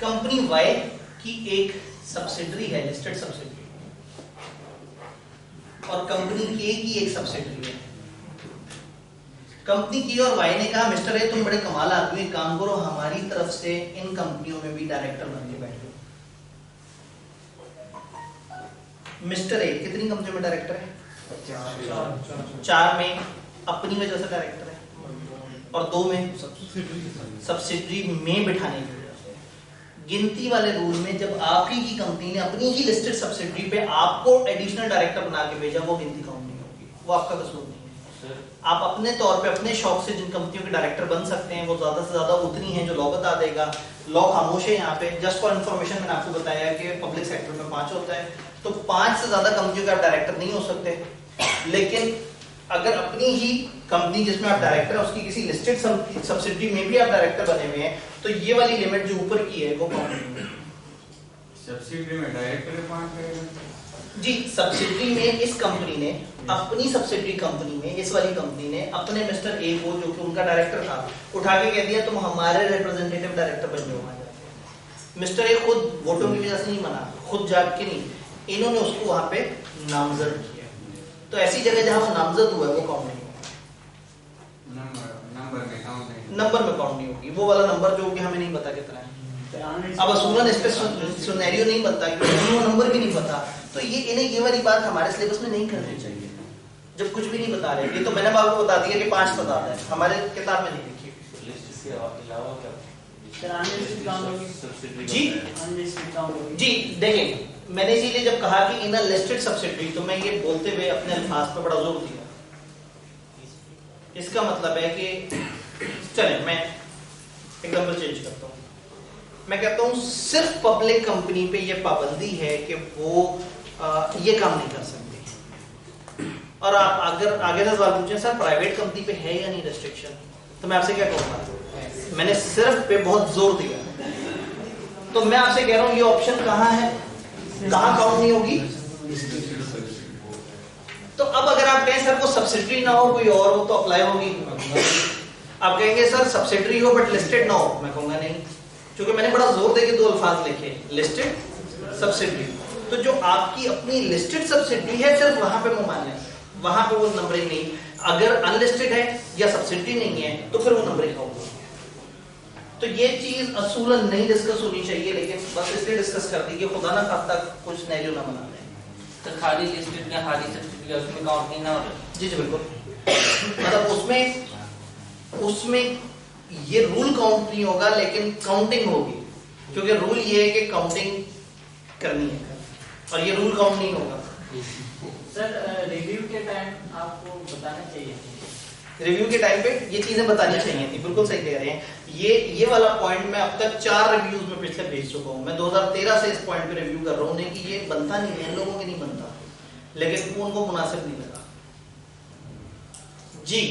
कंपनी वाई की एक सब्सिडरी है, लिस्टेड सब्सिडरी, और कंपनी के की एक सब्सिडरी है। कंपनी की और वाई ने कहा मिस्टर ए तुम बड़े कमाल आदमी, काम करो हमारी तरफ से इन कंपनियों में भी डायरेक्टर बन के बैठो। मिस्टर ए कितनी कंपनियों में डायरेक्टर है? 4 में अपनी वजह से डायरेक्टर है और 2 में सब्सिडरी में बिठाने की वजह से। गिनती वाले रूल में जब आप ही की कंपनी ने अपनी ही लिस्टेड सब्सिडरी पे आपको एडिशनल डायरेक्टर बना के भेजा, वो गिनती काउंट नहीं होगी, वो आपका कसूर नहीं है। आप अपने तौर पे अपने शौक से जिन कंपनियों के डायरेक्टर बन सकते हैं वो ज्यादा से ज्यादा उतनी हैं जो लॉ बता देगा। लॉ खामोश है यहाँ पे। जस्ट फॉर इन्फॉर्मेशन मैंने आपको बताया कि पब्लिक सेक्टर में 5 होता है, तो 5 से ज्यादा कंपनियों के आप डायरेक्टर नहीं हो सकते। लेकिन अगर अपनी ही कंपनी जिसमें आप डायरेक्टर है उसकी किसी लिस्टेड सब्सिडरी में भी आप डायरेक्टर बने हुए हैं, तो ये वाली लिमिट जो ऊपर की है वो काउंट नहीं होगी। सब्सिडी में डायरेक्टर 5 रहेगा जी। सब्सिडरी में इस कंपनी ने अपनी सब्सिडरी कंपनी में, इस वाली कंपनी ने अपने मिस्टर ए को जो कि उनका डायरेक्टर था उठा के कह दिया तुम हमारे रिप्रेजेंटेटिव डायरेक्टर बन जाओ। मिस्टर ए खुद वोटों की वजह से नहीं बना, खुद जाग के नहीं, इन्होंने उसको वहां पे नामजद किया। तो ऐसी जगह जहां वो नामजद हुआ है वो काउंट नहीं होगा। नंबर में काउंट नहीं होगी। वो वाला नंबर जो कि हमें नहीं पता कितना है। अब असूलन इस पे सिनेरियो नहीं बनता क्योंकि वो नंबर भी नहीं पता। तो ये इन्हें ये वाली बात हमारे सिलेबस में नहीं करनी चाहिए जब कुछ भी नहीं बता रहे। ये तो मैंने आपको बता दिया कि 5 बता है, हमारे किताब में नहीं लिखी। जी देखें, मैंने इसीलिए जब कहा कि इन अ लिस्टेड सब्सिडरी, तो मैं ये बोलते हुए अपने अल्फाज पे बड़ा जोर दिया। इसका मतलब है कि चले मैं एग्जांपल चेंज करता हूँ। मैं कहता हूँ सिर्फ पब्लिक कंपनी पे ये पाबंदी है कि वो ये काम नहीं कर सकती। और आप अगर आगे से सवाल पूछें सर प्राइवेट कंपनी पे है या नहीं रेस्ट्रिक्शन, तो मैं आपसे क्या कहूँगा, मैंने सिर्फ पे बहुत जोर दिया। तो मैं आपसे कह रहा हूँ ये ऑप्शन कहाँ है, कहाँ काउंट नहीं होगी। तो अब अगर आप कहें सर वो सब्सिडरी ना हो कोई और हो तो अप्लाई होगी, आप कहेंगे सर सब्सिडरी हो बट लिस्टेड ना हो, मैं कहूंगा नहीं, क्योंकि मैंने बड़ा जोर देके दो अल्फाज लिखे, लिस्टेड सब्सिडरी। तो जो आपकी अपनी लिस्टेड सब्सिडरी है सिर्फ वहां पे मुमान्य, वहां पे वो नंबरिंग नहीं। अगर अनलिस्टेड है या सब्सिडरी नहीं है तो फिर वो नंबरिंग होगी। तो ये चीज असूलन नहीं डिस्कस होनी चाहिए, लेकिन बस इसलिए डिस्कस कर दी कि खुदा ना खास्ता कुछ सिनेरियो ना बना लें। तो खाली लिस्टेड या खाली सब्सिडी उसमें काउंट नहीं ना हो। जी जी बिल्कुल, मतलब उसमें ये रूल काउंट नहीं होगा लेकिन काउंटिंग होगी, क्योंकि रूल ये है कि काउंटिंग करनी है और ये रूल काउंट नहीं होगा। सर रिव्यू के टाइम आपको बताना चाहिए, रिव्यू के टाइम पे ये चीजें बतानी चाहिए थी, बिल्कुल सही कह रहे हैं। ये वाला पॉइंट मैं अब तक 4 रिव्यूज में पिछले भेज चुका हूं। मैं 2013 से इस पॉइंट पे रिव्यू कर रहा हूं कि ये बनता नहीं है, लोगों के नहीं बनता, लेकिन वो उनको मुनासिब नहीं लगा। जी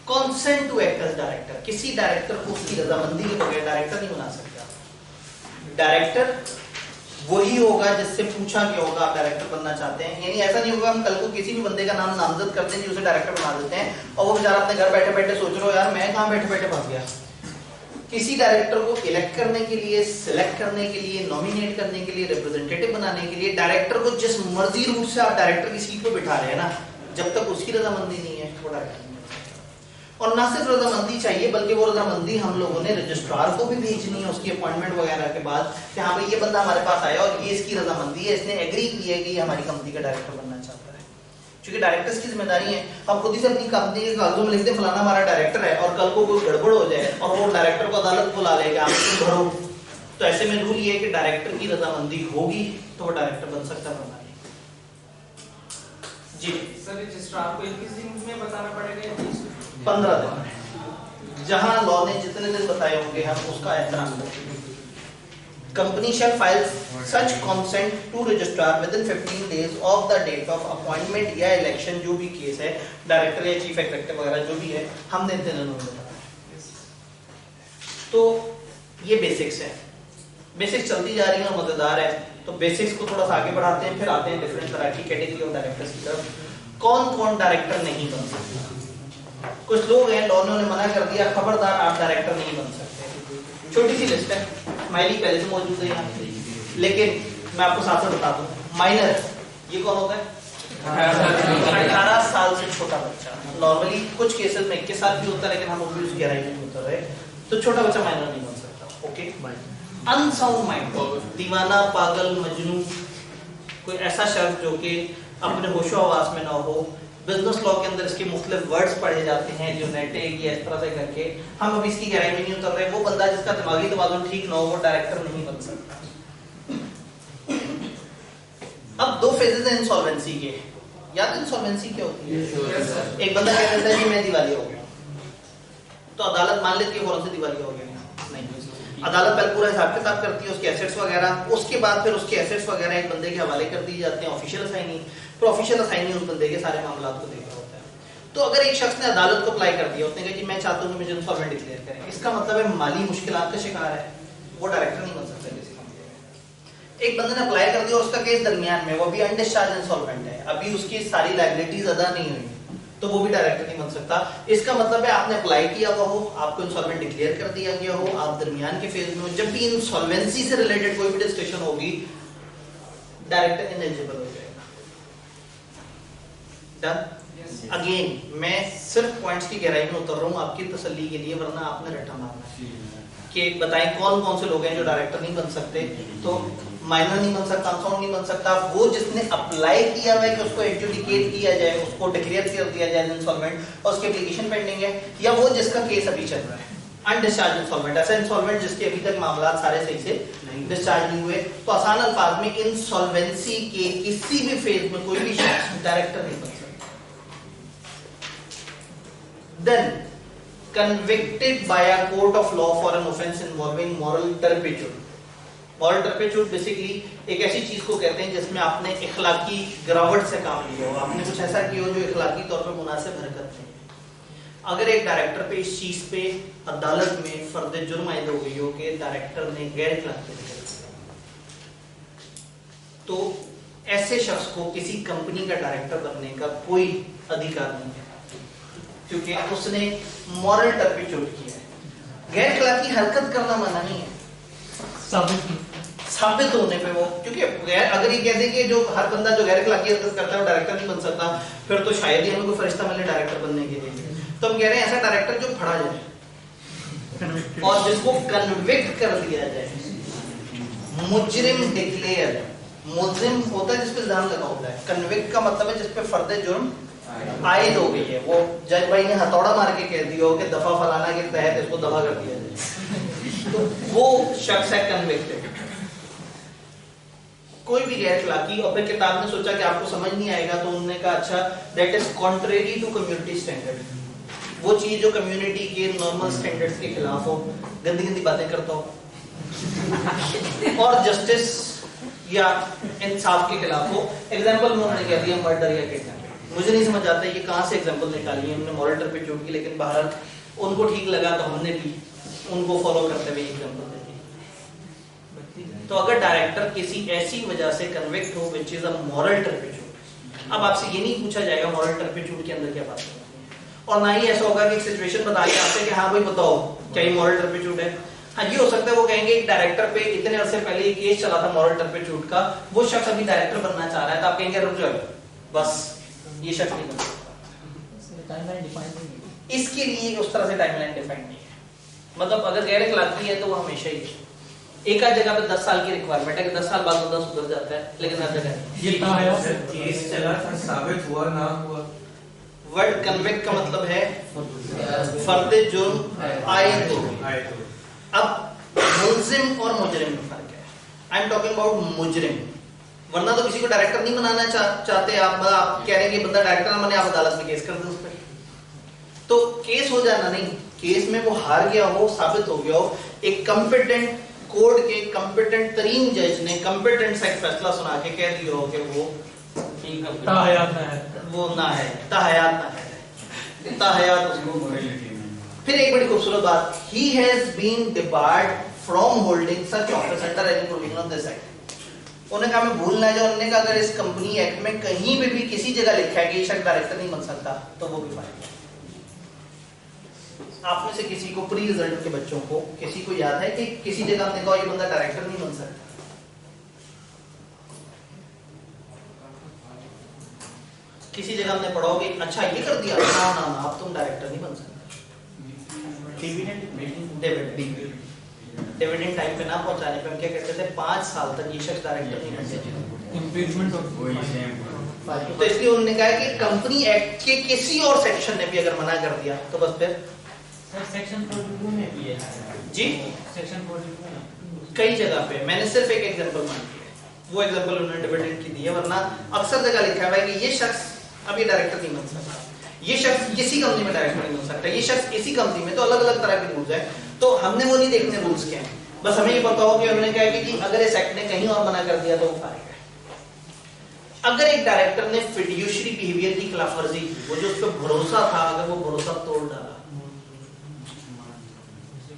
consent to act as director, किसी डायरेक्टर को उसकी रजामंदी के बगैर डायरेक्टर नहीं बना सकता। डायरेक्टर वही होगा जिससे पूछा गया होगा आप डायरेक्टर बनना चाहते हैं, यानी ऐसा नहीं होगा हम कल को किसी भी बंदे का नाम नामजद करते हैं उसे डायरेक्टर बना देते हैं और वो बेचारा अपने घर बैठे बैठे सोच रहा हो यार मैं कहां बैठे बैठे फंस गया। किसी डायरेक्टर को इलेक्ट करने के लिए, सिलेक्ट करने के लिए, नॉमिनेट करने के लिए, रिप्रेजेंटेटिव बनाने के लिए, डायरेक्टर को जिस मर्जी रूट से आप डायरेक्टर की सीट पे बिठा रहे हैं ना, जब तक उसकी रजामंदी नहीं है वो डायरेक्टर नहीं। और ना सिर्फ रजामंदी चाहिए बल्कि वो रजामंदी हम लोगों ने रजिस्ट्रार को भी भेजनी है उसकी अपॉइंटमेंट वगैरह के बाद कि हाँ भाई ये बंदा हमारे पास आया और ये इसकी रजामंदी है, इसने एग्री की है कि ये हमारी कंपनी का डायरेक्टर बनना चाहता है। क्योंकि डायरेक्टर्स की जिम्मेदारी है, हम खुद ही से अपनी कंपनी के कागजों में लिख दें फलाना हमारा डायरेक्टर है और कल को कोई गड़बड़ हो जाए और वो डायरेक्टर को अदालत बुला लेगा आप तुम भरो, तो ऐसे में रूल ये है कि डायरेक्टर की रजामंदी होगी तो वो डायरेक्टर बन सकता है। जी सर रजिस्ट्रार को 21 दिन में बताना पड़ेगा, 15 दिन, जहां लॉ ने जितने दिन बताए होंगे हम उसका एहतराम करेंगे। Company shall file such consent to registrar within 15 days of the date of appointment या इलेक्शन, जो भी केस है डायरेक्टर या चीफ एग्जीक्यूटिव वगैरह जो भी है हमने इतने दिनों में बताया। तो ये बेसिक्स है, बेसिक्स चलती जा रही है और मजेदार है, तो बेसिक्स को थोड़ा सा आगे बढ़ाते हैं, फिर आते हैं डिफरेंट तरह की कैटेगरी ऑफ डायरेक्टर्स की तरफ। कौन कौन डायरेक्टर नहीं बन सकता? कुछ लोग हैं लॉ ने मना कर दिया खबरदार आप डायरेक्टर नहीं बन सकते। छोटी सी लिस्ट है, स्माइली पहले से मौजूद है यहाँ, लेकिन मैं आपको साथ साथ बता दूं माइनर ये कौन होता है? 18 साल से छोटा बच्चा। नॉर्मली कुछ केसेस में 21 साल भी होता है लेकिन हम अभी उसकी गहराई में नहीं उतर रहे, तो छोटा बच्चा माइनर नहीं बन सकता। ओके, अनसाउंड माइंड, दीवाना, पागल, मजनू, कोई ऐसा शख्स जो कि अपने होशो हवास में ना हो। बिजनेस लॉ के अंदर इसके मुख्तलिफ वर्ड्स पढ़े जाते हैं, ल्यूनेटिक या इस तरह से करके, हम अभी इसकी गहराई में नहीं उतर रहे। वो बंदा जिसका दिमागी तवाज़ुन ठीक ना हो वो डायरेक्टर नहीं बन सकता। अब 2 फेजेस हैं इंसॉल्वेंसी के, याद है इंसॉल्वेंसी क्या होती है? एक बंदा कह देता है कि मैं दिवालिया हो गया, तो अदालत मान लेती है फौरन से दिवालिया हो गया। नहीं, अदालत पहले पूरा हिसाब किताब करती है उसके एसेट्स वगैरह, उसके बाद फिर उसके एसेट्स वगैरह एक बंदे के हवाले कर दिए जाते हैं ऑफिशियल असाइनी, फिर ऑफिशियल असाइनी उस बंदे के सारे मामला को देख रहा होता है। तो अगर एक शख्स ने अदालत को अप्लाई कर दिया, उसने कहा कि मैं चाहता हूं कि मुझे इंसॉल्वेंट डिक्लेयर करें, इसका मतलब है माली मुश्किलात का शिकार है, वो डायरेक्टर नहीं बन सकता किसी कंपनी में। एक बंदे ने अप्लाई कर दिया और उसका केस दरमियान में, वो भी अनडिस्चार्ज इंसॉल्वेंट है, अभी उसकी सारी लायबिलिटीज अदा नहीं हुई, तो वो भी डायरेक्टर नहीं बन सकता। इसका मतलब है आपने अप्लाई किया हुआ हो, आपको इंसॉल्वेंट डिक्लेयर कर दिया गया हो, आप दरमियान के फेज में हो, जब भी इंसॉल्वेंसी से रिलेटेड कोई भी डिस्कशन होगी डायरेक्टर इनएलिजिबल हो जाएगा। डन। अगेन मैं सिर्फ पॉइंट्स की गहराई में उतर रहा हूं आपकी तसल्ली के लिए, वरना आपने रट्टा मारना है कि बताएं कौन कौन से लोग हैं जो डायरेक्टर नहीं बन सकते। तो माइनर नहीं बन सकता, अनसाउंड नहीं बन सकता, वो जिसने अप्लाई किया हुआ है कि उसको एडजुडिकेट किया जाए, उसको डिक्लेयर कर दिया जाए इंसॉल्वेंट और उसकी एप्लीकेशन पेंडिंग है, या वो जिसका केस अभी चल रहा है अनडिस्चार्ज इंसॉल्वेंट, ऐसा इंसॉल्वेंट जिसके अभी तक मामला सारे सही से डिस्चार्ज नहीं हुए। तो आसान अल्फाज में इंसॉल्वेंसी के किसी भी फेज में कोई भी शख्स डायरेक्टर नहीं बन सकता। Then convicted by a court of law for an offense involving moral turpitude. moral turpitude basically एक ऐसी चीज को कहते हैं जिसमें आपने इखलाकी गिरावट से काम लिया हो, आपने कुछ ऐसा किया हो जो इखलाकी तौर पर मुनासिब हरकत नहीं है। अगर एक डायरेक्टर पे इस चीज पे अदालत में फर्द जुर्म आयद हो गई हो कि डायरेक्टर ने गैर इखलाकी हरकत की, तो ऐसे शख्स को किसी कंपनी का डायरेक्टर बनने का कोई अधिकार नहीं है, क्योंकि उसने मॉरल टर्पिट्यूड किया है। गैर अखलाकी हरकत करना मना नहीं है, साबित होने पे वो, क्योंकि अगर ये कहते कि जो हर बंदा जो गैर अखलाकी हरकत करता है वो डायरेक्टर नहीं बन सकता, फिर तो शायद ही हमें कोई फरिश्ता मिले डायरेक्टर बनने के लिए। तो हम कह रहे हैं ऐसा डायरेक्टर जो फड़ा जाए और जिसको कन्विक्ट कर दिया जाए, मुजरिम डिक्लेयर, मुजरिम होता है जिसपे इल्जाम लगा होता है, कन्विक्ट का मतलब है जिसपे फर्द जुर्म आयद हो गई है। वो जज भाई ने हथौड़ा मार के कह दिया हो कि दफा फलाना के तहत इसको दफा कर दिया जाए, तो वो शख्स है कन्विक्टेड। कोई भी गैर अखलाकी, और फिर किताब ने सोचा कि आपको समझ नहीं आएगा तो उन्होंने कहा अच्छा that is contrary to community standard, वो चीज जो कम्युनिटी के नॉर्मल स्टैंडर्ड्स के खिलाफ हो, गंदी गंदी बातें करता हो और जस्टिस या इंसाफ के खिलाफ हो। एग्जांपल उन्होंने कह दिया मर्डर या किडनैपिंग। मुझे नहीं समझ आता ये कहां से एग्जांपल निकाली है हमने मॉरल टर्पिट्यूड की, लेकिन बहरहाल उनको ठीक लगा तो हमने भी उनको फॉलो करते हुए एग्जांपल दी। तो अगर डायरेक्टर किसी ऐसी वजह से कन्विक्ट हो which is a moral turpitude, अब आपसे ये नहीं पूछा जाएगा मॉरल टर्पिट्यूड के अंदर क्या बात है, और ना ही ऐसा होगा कि एक सिचुएशन बता के आपसे कि हाँ भाई बताओ क्या ये मॉरल टर्पिट्यूड है। हाँ ये हो सकता है वो कहेंगे एक डायरेक्टर पे इतने अरसे पहले एक केस चला था मॉरल टर्पिट्यूड का, वो शख्स अभी डायरेक्टर बनना चाह रहा है, तो आप कहेंगे रुक जाओ बस ये शख्स नहीं बन सकता। इसके लिए उस तरह से टाइमलाइन डिफाइन नहीं है। मतलब अगर गैर अखलाकी है तो वो हमेशा ही एक आध जगह पे 10 साल की रिक्वायरमेंट है कि 10 साल बाद बंदा सुधर जाता है, लेकिन हर जगह ये केस चला था, साबित हुआ ना हुआ। वर्ड कन्विक्ट का मतलब है फर्द जुर्म आयद हो। अब मुल्जिम और मुजरिम में फर्क है। आई एम टॉकिंग अबाउट मुजरिम, वरना तो किसी को डायरेक्टर नहीं बनाना चाहते आप कह रहे हैं कि बंदा डायरेक्टर ना बने, आप अदालत में केस कर दें उस पर, तो केस हो जाना नहीं, केस में वो हार गया हो, साबित हो गया हो, एक कॉम्पिटेंट कोर्ट के कॉम्पिटेंट तरीन जज ने कॉम्पिटेंट से एक फैसला सुना के कह दिया हो कि वो ताहयात ना है, वो ना है, ताहयात ना है, ताहयात उसको। फिर एक बड़ी खूबसूरत बात, he has been debarred from holding such office under any provision of this act। उन्होंने कहा मैं भूल ना जाऊं, उन्होंने कहा अगर इस कंपनी एक्ट में कहीं पे भी किसी जगह लिखा है कि ये शख्स डायरेक्टर नहीं बन सकता तो वो भी फाइन। आप में से किसी को प्री रिजल्ट के बच्चों को किसी को याद है कि किसी जगह आपने कहा ये बंदा डायरेक्टर नहीं बन सकता? किसी जगह हमने पढ़ा हो कि अच्छा ये कर दिया, ना ना ना अब तुम डायरेक्टर नहीं बन सकते। डिविडेंड टाइम पे ना पहुंचाने पे हम क्या कहते थे 5 साल तक ये शख्स डायरेक्टर नहीं बन सकता, इम्पीचमेंट हो। तो इसलिए उन्होंने कहा कि कंपनी एक्ट के किसी और सेक्शन ने भी अगर मना कर दिया तो बस फिर सेक्शन 42 में भी है जी, सेक्शन 42 में कई जगह पे मैंने सिर्फ एक एग्जांपल मान लिया, वो एग्जांपल उन्होंने डिविडेंड की दी है, वरना अक्सर जगह लिखा हुआ है कि ये शख्स अब ये डायरेक्टर नहीं बन सकता, ये शख्स किसी कंपनी में डायरेक्टर नहीं बन सकता, ये शख्स इसी कंपनी में, तो अलग अलग तरह के रूल्स है। तो हमने वो नहीं देखने रूल्स क्या हैं, बस हमें ये पता हो कि उन्होंने कहा कि अगर इस एक्ट ने कहीं और मना कर दिया तो वो फारिग है। अगर एक डायरेक्टर ने फिड्यूशरी बिहेवियर की खिलाफवर्जी की, वो जो उस पर भरोसा था अगर वो भरोसा तोड़ डाला,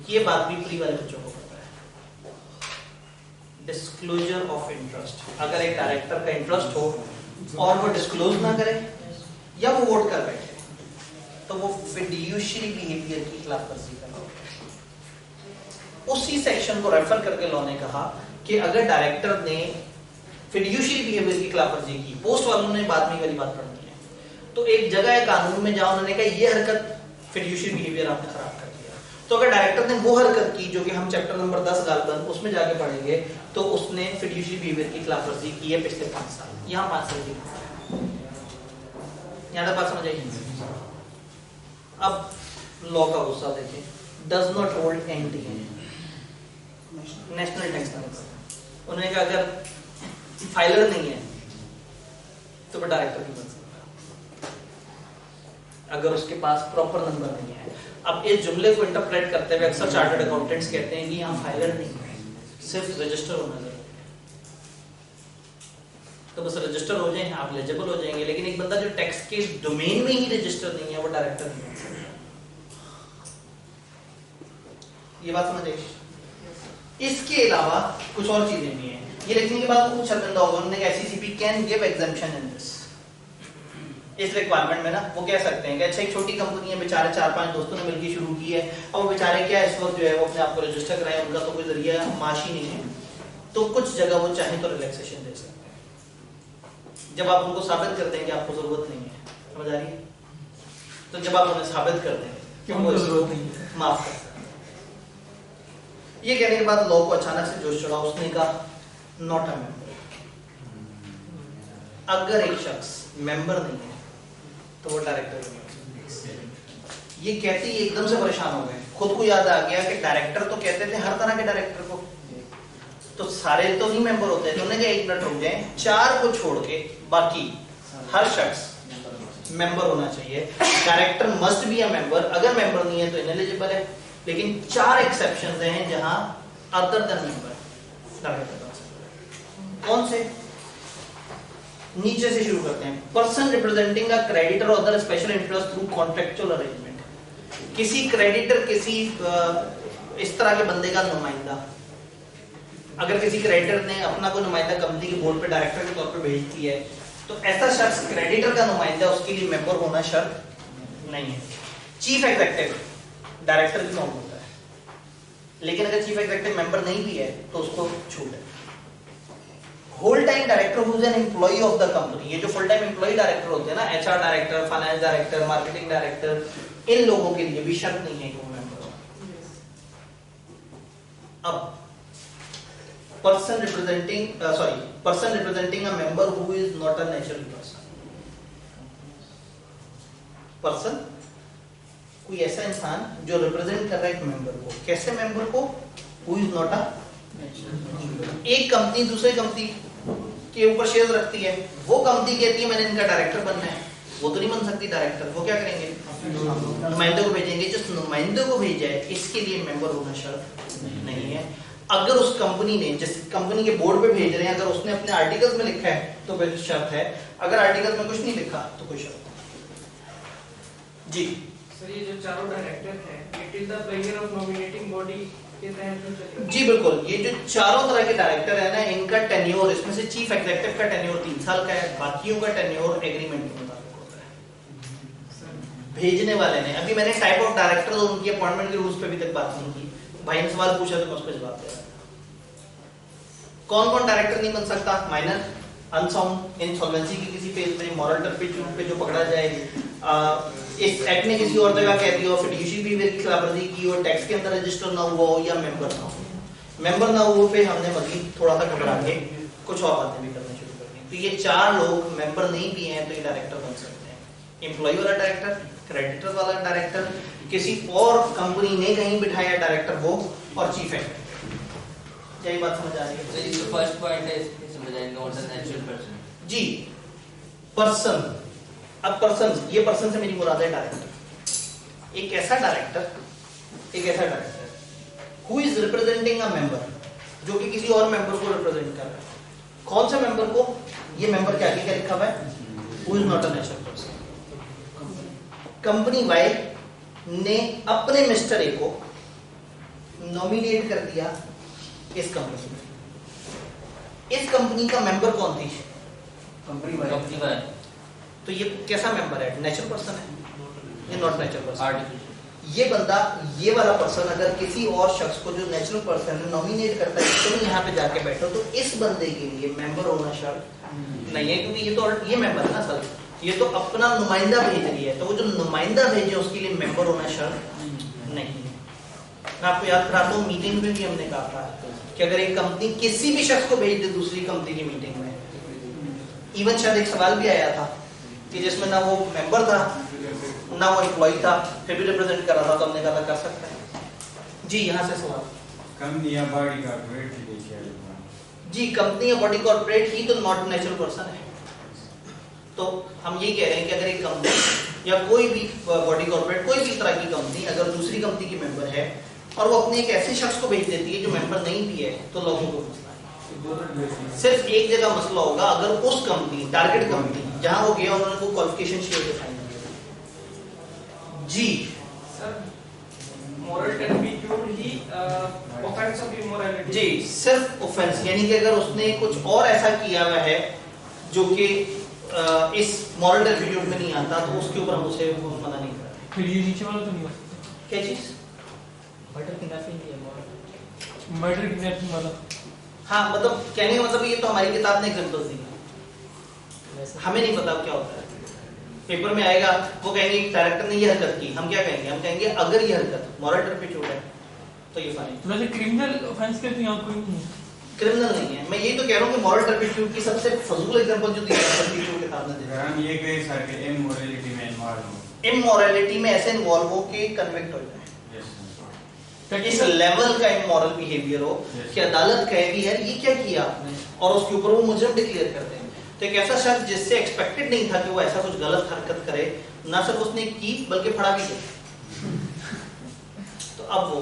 ये बात भी प्री वाले बच्चों को पता है। डिस्क्लोजर ऑफ इंटरेस्ट, अगर एक डायरेक्टर का इंटरेस्ट हो और वो डिस्क्लोज ना करे या वो वोट कर बैठे तो वो फिड्यूशरी बिहेवियर की खिलाफवर्जी कर रहा है। उसी सेक्शन को रेफर करके लॉ ने कहा कि अगर डायरेक्टर ने फिड्यूशरी बिहेवियर की खिलाफवर्जी की, पोस्ट वालों ने बाद में वाली बात पढ़नी है, तो एक जगह है कानून में जहां उन्होंने कहा ये हरकत फिड्यूशरी बिहेवियर आपने खराब कर दिया, तो अगर डायरेक्टर ने वो हरकत की जो कि हम चैप्टर नंबर 10 गालबन उसमें जाके पढ़ेंगे, तो उसने फिड्यूशरी बिहेवियर की खिलाफवर्जी की है पिछले 5 साल, यहाँ 5 साल की यहाँ तक बात समझ आएगी। अब लॉ का गुस्सा देखें, does not hold anti national tax number, उन्होंने कहा अगर फाइलर नहीं है तो वो डायरेक्टर नहीं बन सकता, अगर उसके पास प्रॉपर नंबर नहीं है। अब इस जुमले को इंटरप्रेट करते हुए अक्सर चार्टर्ड अकाउंटेंट्स कहते हैं कि यहाँ फाइलर नहीं है, सिर्फ रजिस्टर होना जरूरी है, तो बस रजिस्टर हो जाए आप एलिजिबल हो जाएंगे। लेकिन एक बंदा जो टैक्स के डोमेन में ही रजिस्टर नहीं है वो डायरेक्टर नहीं बन सकता। ये बात समझ आएगी। इसके अलावा कुछ और चीजें भी हैं। ये लिखने के बाद कुछ शर्मिंदा होगा, उन्होंने कहा SCCP can give exemption in this, इस रिक्वायरमेंट में ना वो कह सकते हैं कि अच्छा एक छोटी कंपनी है, बेचारे 4-5 दोस्तों ने मिलकर शुरू की है, अब वो बेचारे क्या इस वक्त जो है वो अपने आप को रजिस्टर कराए, उनका तो कोई जरिया माश ही नहीं है, तो कुछ जगह वो चाहे तो रिलैक्सेशन दे सकते हैं जब आप उनको साबित कर दें कि आपको जरूरत नहीं है। समझ आ रही है? तो जब आप उन्हें साबित कर दें कि उनको जरूरत नहीं है, माफ कर सकते हैं। ये कहने के बाद लोगों को अचानक से जोश चढ़ा, उसने कहा नॉट अ मेंबर। अगर एक शख्स मेंबर नहीं है तो वो डायरेक्टर नहीं है। ये कहते ही एकदम से परेशान हो गए, खुद को याद आ गया कि डायरेक्टर तो कहते थे हर तरह के डायरेक्टर को, तो सारे तो नहीं मेंबर होते, तो उन्होंने कहा एक मिनट रुक जाए, 4 को छोड़ के बाकी हर शख्स मेंबर होना चाहिए। Director must be a member, अगर मेंबर नहीं है तो इनएलिजिबल है, लेकिन 4 एक्सेप्शंस हैं जहां अदर देन मेंबर डायरेक्टर बन सकता है। कौन से? नीचे से शुरू करते हैं। पर्सन रिप्रेजेंटिंग अ क्रेडिटर और other special interest through contractual arrangement. किसी क्रेडिटर, किसी इस तरह के बंदे का नुमाइंदा, अगर किसी क्रेडिटर ने अपना कोई नुमाइंदा कंपनी के बोर्ड पे डायरेक्टर के तौर पे भेज दिया है, तो ऐसा शख्स क्रेडिटर का नुमाइंदा, उसके लिए मेंबर होना शर्त नहीं है। चीफ एग्जीक्यूटिव डायरेक्टर भी नॉन होता है, लेकिन अगर चीफ एग्जीक्यूटिव मेंबर नहीं भी है तो उसको छूट है। Whole time director who is an employee of the company, ये जो फुल टाइम एम्प्लॉई डायरेक्टर होते हैं ना, HR director, finance director, marketing director, इन लोगों के लिए भी शर्त नहीं है कि वो मेंबर हो। अब person representing a member who is not a natural person, कोई ऐसा इंसान जो रिप्रेजेंट कर रहा है एक मेंबर को। कैसे मेंबर को? हु इज नॉट अ, एक कंपनी दूसरे कंपनी के ऊपर शेयर रखती है, वो कंपनी कहती है मैंने इनका डायरेक्टर बनना है, वो तो नहीं बन सकती डायरेक्टर, वो क्या करेंगे? नुमाइंदे को भेजेंगे। जिस नुमाइंदे को भेजा है इसके लिए मेंबर होना शर्त नहीं है। अगर उस कंपनी ने, जिस कंपनी के बोर्ड पे भेज रहे हैं, अगर उसने अपने आर्टिकल्स में लिखा है तो फिर शर्त है, अगर आर्टिकल्स में कुछ नहीं लिखा तो कोई शर्त नहीं। जी सर, ये जो चारों डायरेक्टर हैं, it is the pleasure of nominating body के तहत। जी बिल्कुल, ये जो चारों तरह के डायरेक्टर है ना, इनका टेन्योर, इसमें से चीफ एग्जीक्यूटिव का टेन्योर 3 साल का है, बाकियों का टेन्योर एग्रीमेंट के मुताबिक होता है। भेजने वाले ने, अभी मैंने टाइप ऑफ डायरेक्टर और उनकी अपॉइंटमेंट के रूल्स पे अभी तक बात नहीं की, भाई ने सवाल पूछा तो मैं उसको जवाब दे रहा हूं। कौन कौन डायरेक्टर नहीं बन सकता? माइनर, अनसाउंड, इंसॉल्वेंसी की किसी पेज पे, मॉरल टर्पिट्यूड पे जो पकड़ा जाए, इस एक्ट ने किसी और जगह कह दिया, फिड्यूशियरी बिहेवियर की खिलाफवर्जी की और टैक्स के अंदर रजिस्टर ना हुआ हो, या मेंबर ना हो। मेंबर ना हो पे हमने मजीद थोड़ा सा घबरा के कुछ और बातें भी करना शुरू कर दी। तो ये 4 लोग मेंबर नहीं भी हैं तो ये डायरेक्टर बन सकते हैं। एम्प्लॉय वाला डायरेक्टर, क्रेडिटर वाला डायरेक्टर, किसी और कंपनी ने कहीं बिठाया डायरेक्टर वो, और चीफ एग्जीक्यूटिव। यही बात समझ आ रही है? So, ये जो फर्स्ट पॉइंट है इसमें समझ आएगा, नॉट अ नेचुरल पर्सन। जी पर्सन, अब पर्सन, ये पर्सन से मेरी मुराद है डायरेक्टर। एक ऐसा director who is representing a member, जो कि किसी और मेंबर को रिप्रेजेंट कर रहा है। कौन से मेंबर को? ये मेंबर क्या क्या लिखा हुआ है? Who is not a natural person. Company Y ने अपने मिस्टर ए को नॉमिनेट कर दिया इस कंपनी में। इस कंपनी का मेंबर कौन थी? कंपनी कंपनी में तो ये कैसा मेंबर है? नेचुरल पर्सन है, ये नॉट नेचुरल पर्सन। आर्टिफिशियल। ये बंदा, ये वाला पर्सन अगर किसी और शख्स को जो नेचुरल पर्सन है नॉमिनेट करता है, तुम यहाँ पे जाके बैठो, तो इस बंदे के लिए मेंबर होना शर्त नहीं है, क्योंकि ये तो ये मेंबर है ना सर, ये तो अपना नुमाइंदा भेज रही है, तो वो जो नुमाइंदा भेजे उसके लिए मेंबर होना शर्त नहीं है। मैं आपको याद कराता हूँ, मीटिंग में भी हमने कहा था कि अगर एक कंपनी किसी भी शख्स को भेज दे दूसरी कंपनी की मीटिंग में, इवन शायद एक सवाल भी आया था कि जिसमें ना वो मेंबर था ना वो एम्प्लॉय था, फिर भी रिप्रेजेंट कर रहा था, तो हमने कहा था कर सकता है। जी यहाँ से सवाल। कंपनी या बॉडी कॉर्पोरेट की देखिए, जी कंपनी या बॉडी कॉर्पोरेट ही तो नॉट नेचुरल पर्सन है। तो हम यही कह रहे हैं कि अगर एक कंपनी या कोई भी बॉडी कॉर्पोरेट, कोई भी तरह की कंपनी अगर दूसरी कंपनी की मेंबर है और वो अपने एक ऐसे शख्स को भेज देती है जो मेंबर नहीं भी है, तो लोगों को मसला है। सिर्फ एक जगह मसला होगा, अगर उस कंपनी, टारगेट कंपनी जहां वो गया उन्होंने वो क्वालिफिकेशन शेयर दिखाई जी सर, मॉरल टर्पिट्यूड ही ऑफेंस ऑफ इमोरलिटी। जी, सिर्फ ऑफेंस, यानी कि अगर उसने कुछ और ऐसा किया हुआ है जो कि इस मॉरल टर्पिट्यूड में नहीं आता, तो उसके ऊपर हम उसे मना नहीं कर रहे। फिर ये नीचे वाला तो नहीं हो सकता। क्या चीज? मर्डर किडनैपिंग है मर्डर किडनैपिंग वाला। हाँ, मतलब कहने का मतलब ये तो हमारी किताब ने एग्जांपल्स दी हैं, वैसे हमें नहीं पता क्या होता है। पेपर में आएगा, वो कहेंगे डायरेक्टर ने ये हरकत की, हम क्या कहेंगे? हम कहेंगे अगर ये हरकत मॉरल टर्पिट्यूड है तो ये फाइन। वैसे क्रिमिनल ऑफेंस के तो यहाँ कोई नहीं है। क्रिमिनल नहीं है, मैं यही तो कह रहा हूँ कि मॉरल टर्पिट्यूड की सबसे फजूल एग्जांपल जो दी है किताब ने दी अगर हम ये कहें सर के इमोरलिटी में इन्वॉल्व हो, इमोरलिटी में ऐसे इन्वॉल्व हो कि कन्विक्ट हो जाए, इस लेवल का इमोरल बिहेवियर हो कि अदालत कहेगी यार ये क्या किया आपने, और उसके ऊपर वो मुजरिम डिक्लेयर कर दें। तो एक ऐसा शख्स जिससे एक्सपेक्टेड नहीं था कि वो ऐसा कुछ गलत हरकत करे, ना सिर्फ उसने की बल्कि फड़ा भी दिया, तो अब वो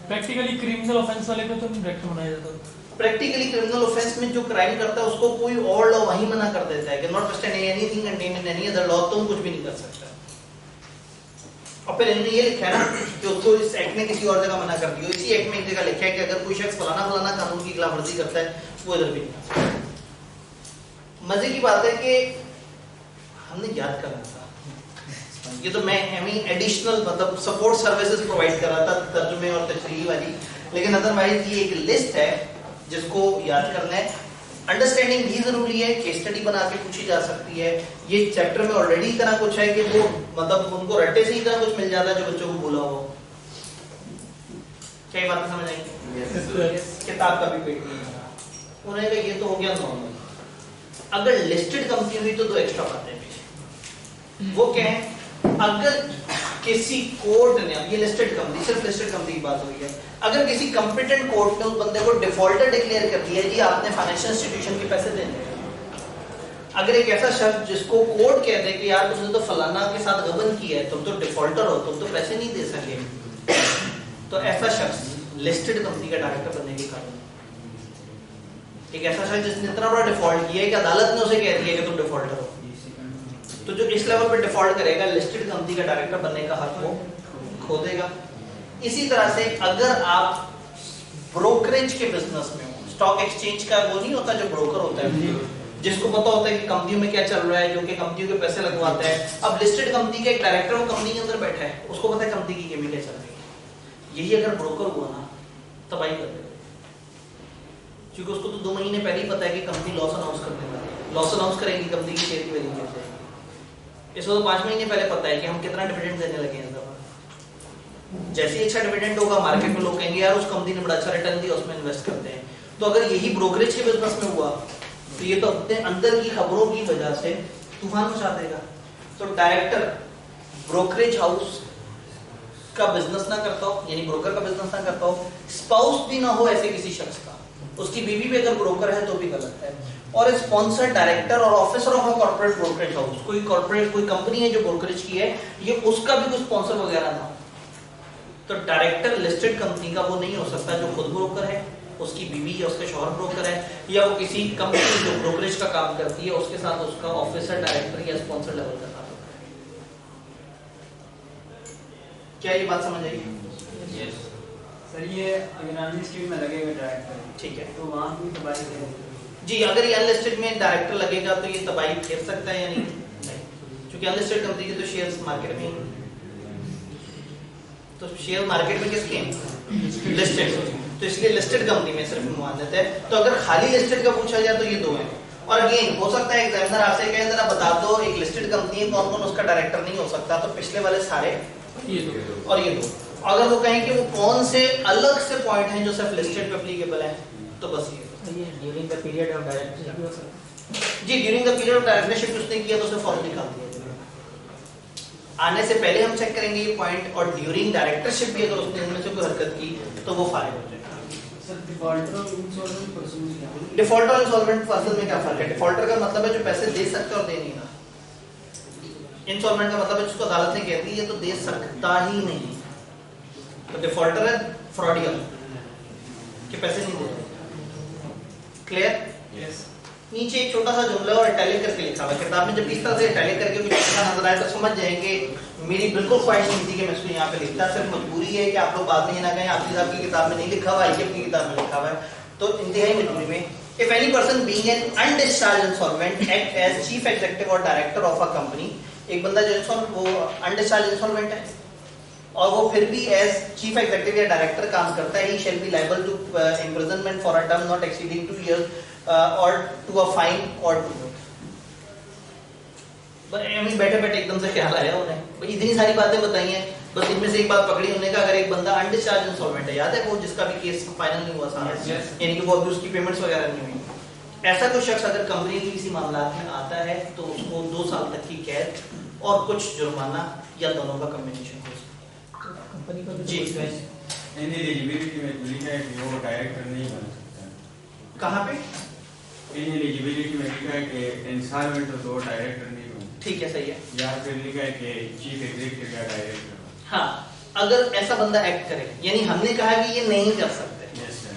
प्रैक्टिकली क्रिमिनल ऑफेंस वाले को तो डायरेक्ट बनाया जाता है। प्रैक्टिकली क्रिमिनल ऑफेंस में जो क्राइम करता है उसको कोई और लॉ वही मना कर देता है कि not trust anything contained in any other law, तुम कुछ भी नहीं कर सकता। और फिर इन्होंने ये लिखा है ना कि उसको इस एक्ट ने किसी और जगह मना कर दिया, इसी एक्ट में एक जगह लिखा है कि अगर कोई शख्स फलाना फलाना कानून की खिलाफवर्जी करता है वो इधर भी नहीं कर सकता। मजे की बात है कि हमने याद करना था, ये तो मैं एडिशनल मतलब सपोर्ट सर्विसेज प्रोवाइड कर रहा था तर्जुमे और तशरीह वाली, लेकिन अदरवाइज ये एक लिस्ट है जिसको याद करना है। अंडरस्टैंडिंग भी जरूरी है, केस स्टडी बना के पूछी जा सकती है। ये चैप्टर में ऑलरेडी इतना कुछ है कि वो मतलब उनको रट्टे से ही इतना कुछ मिल जाता है जो बच्चों को भूला हो। क्या ये बात समझ आई? किताब का भी पेट नहीं भरा, उन्होंने कहा ये तो हो गया नॉर्मल। अगर लिस्टेड कंपनी हुई तो दो एक्स्ट्रा बातें हैं, वो क्या है? अगर किसी कोर्ट ने, अब ये लिस्टेड कंपनी, सिर्फ लिस्टेड कंपनी की बात हुई है, अगर किसी कॉम्पिटेंट कोर्ट ने उस बंदे को डिफॉल्टर डिक्लेयर कर दिया है जी आपने फाइनेंशियल इंस्टीट्यूशन के पैसे देने हैं, अगर एक ऐसा शख्स जिसको कोर्ट कहते हैं कि यार तुमने तो फलाना के साथ गबन किया है, तुम तो डिफॉल्टर हो, तुम तो पैसे नहीं दे सके, तो ऐसा शख्स लिस्टेड कंपनी का डायरेक्टर बनने के कारण, एक ऐसा शख्स जिसने इतना बड़ा डिफॉल्ट किया है कि अदालत ने उसे कह दिया कि तुम डिफॉल्टर हो, तो जो इस लेवल पर डिफॉल्ट करेगा लिस्टेड कंपनी का डायरेक्टर बनने का हक वो खो देगा। इसी तरह से अगर आप ब्रोकरेज के बिजनेस में हो, स्टॉक एक्सचेंज का वो नहीं होता जो ब्रोकर होता है जिसको पता होता है कि कंपनियों में क्या चल रहा है, जो कि कंपनियों के पैसे लगवाता है। अब लिस्टेड कंपनी का एक डायरेक्टर वो कंपनी के अंदर बैठा है, उसको पता है कंपनी की गेमिंग क्या चल रही है। यही अगर ब्रोकर हुआ ना तबाही कर देगा, क्योंकि उसको तो 2 महीने पहले ही पता है कि कंपनी लॉस अनाउंस करने वाली है, लॉस अनाउंस करेगी, कंपनी की शेयर की वैल्यू गिर जाएगी। इसको तो 5 महीने पहले पता है कि हम कितना डिविडेंड देने लगे हैं। जैसे ही अच्छा डिविडेंड होगा मार्केट में लोग कहेंगे यार उस कंपनी ने बड़ा अच्छा रिटर्न दिया, उसमें इन्वेस्ट करते हैं। तो अगर यही ब्रोकरेज के बिजनेस में हुआ तो ये तो अपने अंदर की खबरों की वजह से तूफान मचा देगा। तो डायरेक्टर ब्रोकरेज हाउस का बिजनेस ना करता हो, यानी ब्रोकर का बिजनेस ना करता हो, स्पाउस भी ना हो ऐसे किसी शख्स का, उसकी बीवी भी अगर ब्रोकर है तो भी गलत है। और स्पॉन्सर डायरेक्टर और officer of a corporate brokerage house, कोई कॉर्पोरेट कोई कंपनी है जो ब्रोकरेज की है, ये उसका भी कोई स्पॉन्सर वगैरह ना हो, तो डायरेक्टर लिस्टेड कंपनी का वो नहीं हो सकता जो खुद ब्रोकर है, उसकी बीवी या उसके शौहर ब्रोकर है, या वो किसी कंपनी जो ब्रोकरेज का काम करती है उसके साथ उसका ऑफिसर डायरेक्टर या स्पॉन्सर लेवल का काम होता है। क्या ये बात समझ आई? यस सर ये अगर स्ट्रीट में लगेगा डायरेक्टर, ठीक है तो वहाँ भी तबाही है जी। अगर ये अनलिस्टेड में डायरेक्टर लगेगा तो ये तबाही फेर सकता है या नहीं? क्योंकि अनलिस्टेड कंपनी के तो शेयर्स मार्केट में ही, तो शेयर मार्केट में किसके हैं? लिस्टेड, तो इसलिए लिस्टेड कंपनी में सिर्फ मुआवजत है। तो अगर खाली लिस्टेड का पूछा जाए तो ये 2 हैं। और अगेन हो सकता है एग्जामिनर आपसे कहे जरा बता दो एक लिस्टेड कंपनी है कौन कौन उसका डायरेक्टर नहीं हो सकता, तो पिछले वाले सारे ये तो और ये 2। अगर वो कहें कि वो कौन से अलग से पॉइंट हैं जो सिर्फ लिस्टेड पे एप्लीकेबल है, तो बस ये during the period of directorship भी हो सकता है। जी, during the period of directorship उसने किया तो उसे फॉर्म निकाल दिया। आने से पहले हम चेक करेंगे ये पॉइंट, और ड्यूरिंग डायरेक्टरशिप भी अगर उसने इनमें से कोई हरकत की तो वो फारिग हो जाएगा। सर डिफॉल्टर और इंसॉल्वेंट पर्सन क्या है? डिफॉल्टर और इंसॉल्वेंट पर्सन में क्या फर्क है? डिफॉल्टर का मतलब है जो पैसे दे सकता है और दे नहीं रहा। इंसॉल्वेंट का मतलब है जिसको अदालत ने कहती है ये तो दे सकता ही नहीं। तो डिफॉल्टर है फ्रॉडियर के पैसे नहीं दे रहे। क्लियर? यस। नीचे एक छोटा सा जुमला और इटैलिक करके लिखा हुआ है। किताब में जब इस तरह से इटैलिक करके कुछ लिखा नजर आए तो समझ जाएंगे मेरी बिल्कुल ख्वाहिश नहीं थी कि मैं इसको यहाँ पे लिखता, सिर्फ मजबूरी है कि आप लोग बाद में ये ना कहें आपकी साहब की किताब में नहीं लिखा हुआ, IKF की किताब में लिखा हुआ है, तो इंतहाई मजबूरी में if any person being an undischarged insolvent act as chief executive or director of a company, एक बंदा जो वो undischarged insolvent है और वो फिर भी एज चीफ एग्जीक्यूटिव या डायरेक्टर काम करता है, he shall be liable to imprisonment for a term not exceeding 2 years और टू अ फाइन और टू बोथ। बैठे बैठे एकदम से ख्याल आया उन्हें, भाई इतनी सारी बातें बताई हैं, बस इनमें से एक बात पकड़ी उन्होंने कहा अगर एक बंदा अनडिस्चार्ज इंसॉल्वेंट है, याद है वो जिसका भी केस फाइनल नहीं हुआ सारा, यानी कि वो अभी उसकी पेमेंट्स वगैरह नहीं हुई, ऐसा कोई शख्स अगर कंपनी के किसी मामला में आता है तो उसको 2 साल तक की कैद और कुछ जुर्माना या दोनों का कॉम्बिनेशन हो सकता है। कंपनी का जी इनएलिजिबिलिटी में लिखा है कि वो डायरेक्टर नहीं बन सकता। कहाँ पे? इनएलिजिबिलिटी में लिखा है कि इंसॉल्वेंट हो तो वो डायरेक्टर नहीं बन सकता। ठीक है, सही है। या फिर लिखा है कि चीफ एग्जीक्यूटिव या डायरेक्टर। हाँ, अगर ऐसा बंदा एक्ट करे, यानी हमने कहा कि ये नहीं कर सकते, यस सर।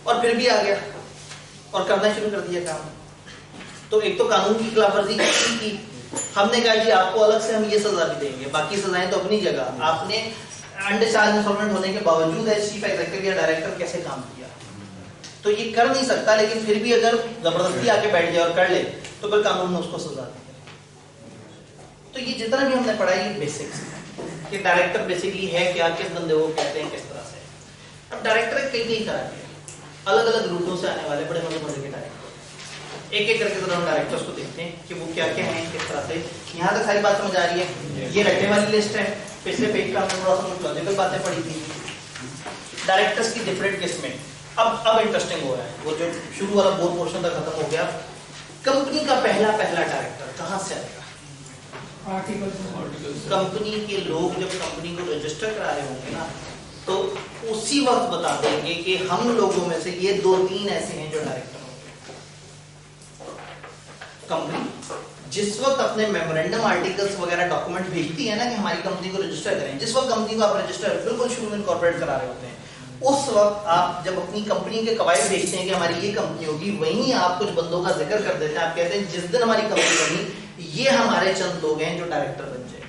और फिर भी आ गया और करना शुरू कर दिया काम, तो एक तो कानून की खिलाफवर्जी की, हमने कहा जी आपको अलग से हम ये सजा भी देंगे, बाकी सजाएं तो अपनी जगह, आपने अनडिस्चार्ज इंसॉल्वेंट होने के बावजूद एज चीफ एग्जीक्यूटिव या डायरेक्टर कैसे काम किया, तो ये कर नहीं सकता, लेकिन फिर भी अगर जबरदस्ती आके बैठ जाए और कर ले तो फिर कानून में उसको सजा देंगे। तो ये जितना भी हमने पढ़ा ये बेसिक्स है कि डायरेक्टर बेसिकली है क्या, किस बंदे को कहते हैं, किस तरह से। अब डायरेक्टर कई तरह के अलग अलग रूटों से आने वाले बड़े मजे मजे के डायरेक्टर, एक एक करके हम डायरेक्टर्स को देखते हैं कि वो क्या क्या हैं, किस तरह से। यहाँ तक सारी बात समझ आ रही है? ये रटने वाली लिस्ट है, पिछले पेज का हमने थोड़ा सा लॉजिकल बातें पढ़ी थी। डायरेक्टर्स की डिफरेंट किस्में, अब इंटरेस्टिंग हो रहा है, वो जो शुरू वाला बोर पोर्शन तक खत्म हो गया। कंपनी का पहला डायरेक्टर कहाँ से आएगा? कंपनी के लोग जब कंपनी को रजिस्टर करा रहे होंगे ना, तो उसी वक्त बता देंगे कि हम लोगों में से ये 2-3 ऐसे हैं जो डायरेक्टर होंगे। कंपनी जिस वक्त अपने मेमोरेंडम आर्टिकल्स वगैरह डॉक्यूमेंट भेजती है ना कि हमारी कंपनी को रजिस्टर करें, जिस वक्त कंपनी को आप रजिस्टर बिल्कुल शुरू में इनकॉर्पोरेट करा रहे होते हैं, उस वक्त आप जब अपनी कंपनी के कवायद देखते हैं कि हमारी ये कंपनी होगी, वहीं आप कुछ बंदों का जिक्र कर देते हैं। आप कहते हैं जिस दिन हमारी कंपनी बनी ये हमारे चंद लोग हैं जो डायरेक्टर बन जाएंगे।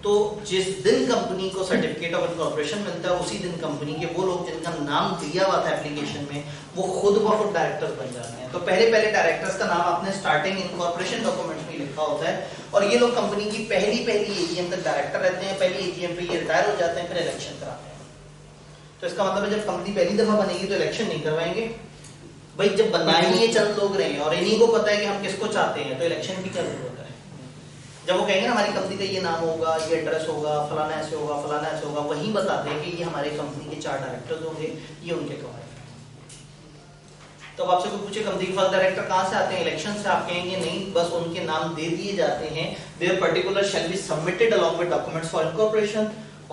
तो जिस दिन कंपनी को सर्टिफिकेट ऑफ इनकॉर्पोरेशन मिलता है, उसी दिन कंपनी के वो लोग जिनका नाम दिया हुआ था एप्लीकेशन में, वो खुद ब खुद डायरेक्टर्स बन जाते हैं। तो पहले डायरेक्टर्स का नाम आपने स्टार्टिंग इनकॉर्पोरेशन डॉक्यूमेंट में लिखा होता है, और ये लोग कंपनी की पहली AGM तक डायरेक्टर रहते हैं। पहली AGM पे ये रिटायर हो जाते हैं, फिर इलेक्शन कराते हैं। तो इसका मतलब है जब कंपनी पहली दफा बनेगी तो इलेक्शन नहीं करवाएंगे भाई, जब बनाए ही ये चंद लोग रहे और इन्हीं को पता है कि हम किसको चाहते हैं, तो इलेक्शन की क्या जरूरत है? जब वो कहेंगे ना हमारी कंपनी का ये नाम होगा, ये एड्रेस होगा, फलाना ऐसे होगा, फलाना ऐसे होगा, वही बताते हैं कि ये हमारे कंपनी के 4 डायरेक्टर्स होंगे, ये उनके कवायद। तो अब आपसे कोई पूछे कंपनी के फर्स्ट डायरेक्टर कहाँ से आते हैं? इलेक्शन से। आप कहेंगे नहीं, बस उनके नाम दे दिए जाते हैं। There particular shall be submitted along with documents for incorporation,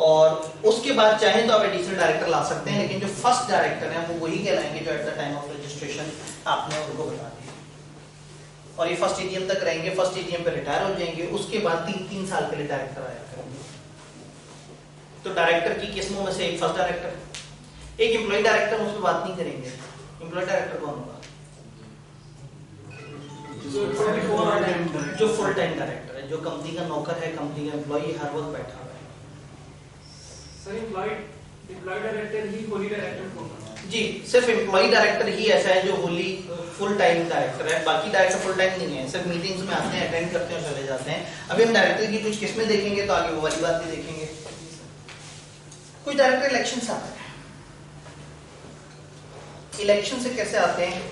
और उसके बाद चाहे तो आप एडिशनल डायरेक्टर ला सकते हैं, लेकिन जो फर्स्ट डायरेक्टर है वो वही कहलाएंगे जो at the time of registration आपने उनको बता दिया, और ये फर्स्ट AGM तक रहेंगे। फर्स्ट AGM पे रिटायर हो जाएंगे, उसके बाद 3-3 साल के लिए डायरेक्टर आया करेंगे। तो डायरेक्टर की किस्मों में से एक फर्स्ट डायरेक्टर, एक एम्प्लॉय डायरेक्टर, उस पर बात नहीं करेंगे। एम्प्लॉय डायरेक्टर कौन होगा? जो फुल टाइम डायरेक्टर है, जो कंपनी का नौकर है, कंपनी का एम्प्लॉय हर वक्त बैठा हुआ है। सर एम्प्लॉय डायरेक्टर ही होली डायरेक्टर होगा? जी, सिर्फ एम्प्लॉय डायरेक्टर ही ऐसा है जो होली फुल टाइम डायरेक्टर है, बाकी डायरेक्टर फुल टाइम नहीं है, सिर्फ मीटिंग्स में आते हैं, अटेंड करते हैं और चले जाते हैं। अभी हम डायरेक्टर की कुछ किस्में देखेंगे तो आगे वो वाली बात भी देखेंगे। कुछ डायरेक्टर इलेक्शन से आते हैं। इलेक्शन से कैसे आते हैं?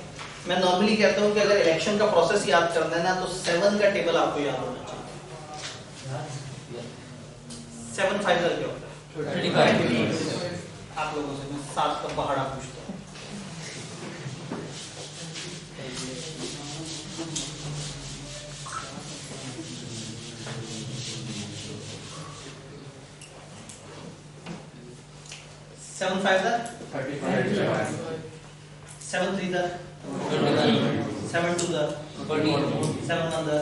मैं नॉर्मली कहता हूँ कि अगर इलेक्शन का प्रोसेस याद करना है ना, तो 7 का टेबल आपको याद होना चाहिए। 7 5 क्या होता है? आप लोगों से मैं 7 का पहाड़ा पूछता हूँ। Seven 5 35, 7 3 7 2 7 1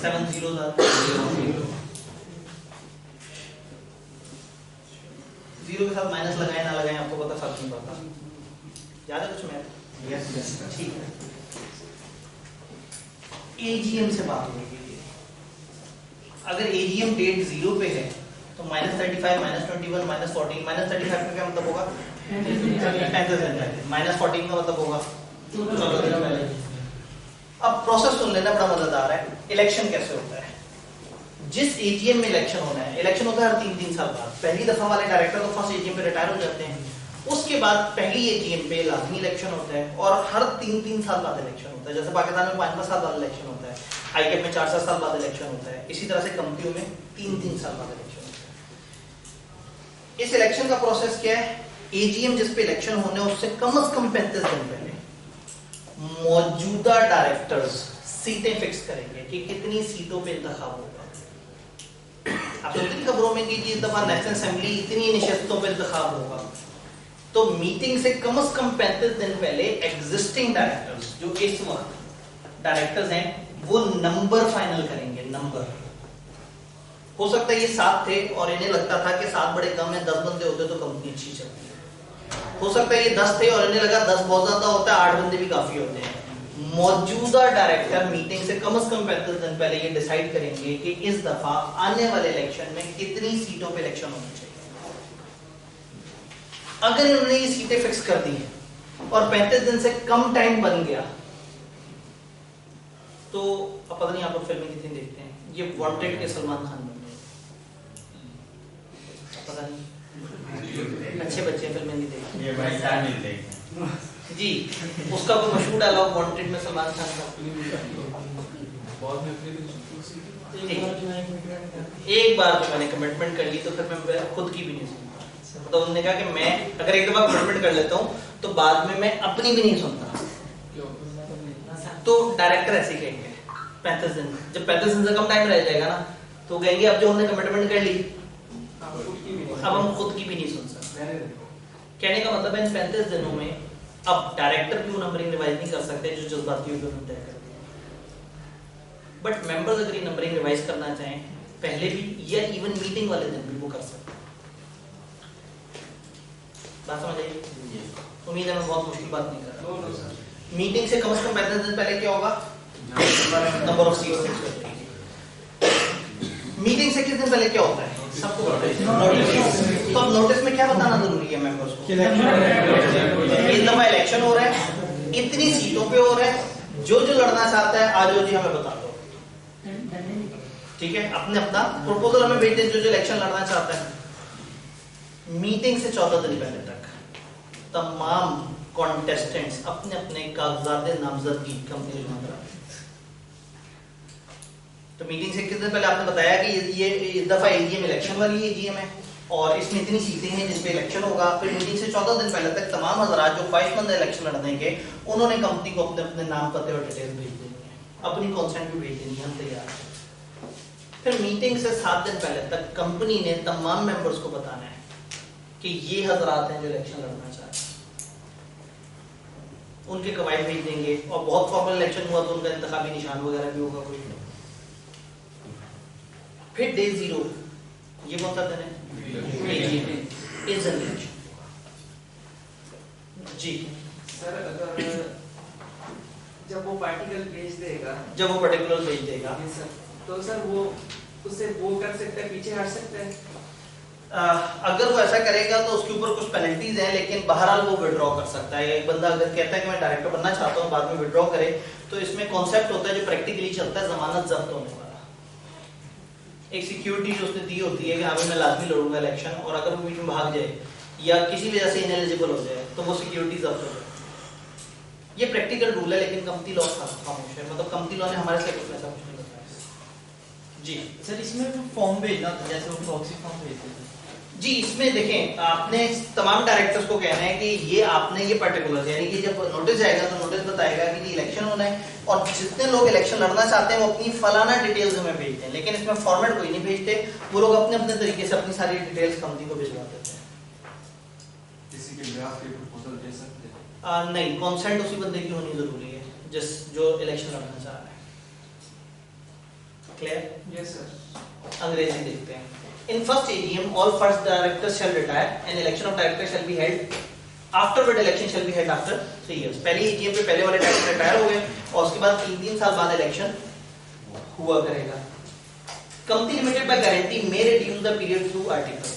7 0 जीरो के साथ माइनस लगाए ना लगाए आपको पता फर्क नहीं पड़ता। याद है कुछ मैथ? ठीक है, एजीएम से बात होगी। अगर एजीएम डेट 0 पे है तो -35, -21, -14, -35 का क्या मतलब होगा? 35 दिन पहले। -14 का मतलब होगा 14 दिन पहले। अब प्रोसेस सुन लेना, बड़ा मजेदार है। इलेक्शन कैसे होता है? जिस एजीएम में इलेक्शन होना है, इलेक्शन होता है हर 3-3 साल बाद। पहली दफा वाले डायरेक्टर तो फर्स्ट एजीएम पे रिटायर हो जाते हैं, उसके बाद पहली एजीएम पे लाजमी इलेक्शन होता है, और हर 3-3 साल बाद इलेक्शन होता है। जैसे पाकिस्तान में 5 साल बाद इलेक्शन होता है, आईकेएफ में 4 साल बाद इलेक्शन होता है, इसी तरह से कंपनियों में 3-3 साल बाद इलेक्शन होता है। इस इलेक्शन का प्रोसेस क्या है? एजीएम जिस पे इलेक्शन होने उससे कम से कम 35 दिन पहले मौजूदा डायरेक्टर्स सीटें फिक्स करेंगे कि कितनी सीटों पे इंतखाब होगा। आप इतनी खबरों में कीजिए, इस दफा नेशनल असेंबली इतनी निशस्तों पे इंतखाब होगा, तो मीटिंग से कम 35 दिन पहले एग्जिस्टिंग डायरेक्टर्स जो इस वक्त डायरेक्टर्स हैं वो नंबर फाइनल करेंगे। नंबर हो सकता है ये 7 थे और इन्हें लगता था कि 7 बड़े कम है, 10 बंदे होते तो कंपनी अच्छी चलती है। हो सकता है ये 10 थे और इन्हें लगा 10 बहुत ज्यादा होता है, 8 बंदे भी काफी होते हैं। मौजूदा डायरेक्टर मीटिंग से कम 35 दिन पहले ये डिसाइड करेंगे कि इस दफा आने वाले इलेक्शन में कितनी सीटों पे इलेक्शन होना चाहिए। अगर इन्होंने ये सीटें फिक्स कर दी और 35 दिन से कम टाइम बन गया तो अब पता नहीं आप लोग फिल्में कितनी देखते हैं, ये वांटेड के सलमान खान बन गए, पता नहीं अच्छे बच्चे फिल्में नहीं देखते। ये भाई क्या नहीं देखते जी, उसका कोई मशहूर डायलॉग वांटेड में सलमान खान का, एक बार जो मैंने कमिटमेंट कर ली तो फिर मैं खुद की भी नहीं सुनता। तो उन्होंने कहा कि मैं अगर एक दफा कमिटमेंट कर लेता हूँ तो बाद में मैं अपनी भी नहीं सुनता। तो डायरेक्टर ऐसे ही कहेंगे 35 दिन, जब 35 दिन से कम टाइम रह जाएगा ना तो कहेंगे अब जो हमने कमिटमेंट कर ली अब हम खुद की भी नहीं सुन सकते। कहने का मतलब है इन 35 दिनों में अब डायरेक्टर भी नंबरिंग रिवाइज नहीं कर सकते जो जज्बाती होकर उन्होंने तय कर दिया। बट मेंबर्स अगर ये नंबरिंग रिवाइज करना चाहें पहले भी या इवन मीटिंग वाले दिन भी वो कर सकते हैं। बात समझ आई? उम्मीद है मैं बहुत मुश्किल बात नहीं कर रहा। मीटिंग से कम 35 दिन पहले क्या होगा? नंबर ऑफ सीट्स फिक्स करते हैं। मीटिंग से किस दिन पहले क्या होता है? सबको नोटिस। तो अब नोटिस में क्या बताना जरूरी है मेंबर्स को? इस दफा इलेक्शन हो रहा है, इतनी सीटों पे हो रहा है, जो जो लड़ना चाहता है आज जी हमें बता दो। ठीक है, अपने अपना प्रपोजल हमें भेज दें जो जो इलेक्शन लड़ना चाहता है। मीटिंग से 14 दिन पहले तक तमाम कॉन्टेस्टेंट्स अपने अपने कागजात नामजदगी कंपनी जमा करा। तो मीटिंग से किस दिन पहले आपने बताया कि ये इस दफा एजीएम इलेक्शन वाली एजीएम है और इसमें इतनी सीटें हैं जिस पे इलेक्शन होगा। फिर मीटिंग से 14 दिन पहले तक तमाम हजरात जो ख्वाहिशमंद इलेक्शन लड़ने के उन्होंने कंपनी को अपने अपने नाम पते और डिटेल भेज देनी है, अपनी कॉन्सेंट भी भेज देनी है, हम तैयार हैं। फिर मीटिंग से 7 दिन पहले तक कंपनी ने तमाम मेंबर्स को बताना है कि ये हजरात हैं जो इलेक्शन लड़ना चाहते हैं, उनके कवायद भेज देंगे और बहुत फॉर्मल इलेक्शन हुआ तो उनका इंतखाबी निशान वगैरह भी होगा कोई। फिर डे 0 ये कौन सा दिन है? जी सर अगर जब वो पार्टिकल भेज देगा, जब वो पर्टिकुलर भेज देगा सर, तो सर वो उससे वो कर सकते हैं, पीछे हट सकते हैं। अगर वो ऐसा करेगा तो उसके ऊपर कुछ पेनल्टीज हैं, लेकिन बहरहाल वो विड्रॉ कर सकता है। एक बंदा अगर कहता है कि मैं डायरेक्टर बनना चाहता हूँ बाद में विड्रॉ करे, तो इसमें कॉन्सेप्ट होता है जो प्रैक्टिकली चलता है जमानत जब्त होने वाला। एक सिक्योरिटी जो उसने दी होती है कि हाँ मैं लाजमी लड़ूंगा इलेक्शन, और अगर वो बीच में भाग जाए या किसी वजह से इनएलिजिबल हो जाए तो वो सिक्योरिटी जब्त हो जाए। ये प्रैक्टिकल रूल है, लेकिन कंपनी लॉ खामोश है, मतलब कंपनी लॉ ने हमारे से कुछ ऐसा कुछ नहीं बताया। जी सर इसमें फॉर्म भेजना था जैसे वो प्रॉक्सी फॉर्म भेजते थे। जी, इसमें देखें आपने तमाम डायरेक्टर्स को कहना है कि ये आपने ये पर्टिकुलर यानी कि जब नोटिस आएगा तो नोटिस बताएगा कि ये इलेक्शन होना है और जितने लोग इलेक्शन लड़ना चाहते हैं वो अपनी फलाना डिटेल्स हमें भेजते हैं, लेकिन इसमें फॉर्मेट कोई नहीं भेजते। वो लोग अपने अपने तरीके से अपनी सारी डिटेल्स कंपनी को भिजवा देते हैं। किसी के ड्राफ्ट के प्रपोजल दे सकते हैं? नहीं, कॉन्सेंट उसी बंदे की होनी जरूरी है जो इलेक्शन लड़ना चाह रहा है। क्लियर? Yes sir. अंग्रेजी देखते हैं। In first AGM, all first directors shall retire and election of directors shall be held afterward election shall be held after 3 years। पहले एजीएम पे पहले वाले डायरेक्टर रिटायर हो गए और उसके बाद 3 साल बाद इलेक्शन हुआ करेगा। Company limited by guarantee may reduce the period through articles.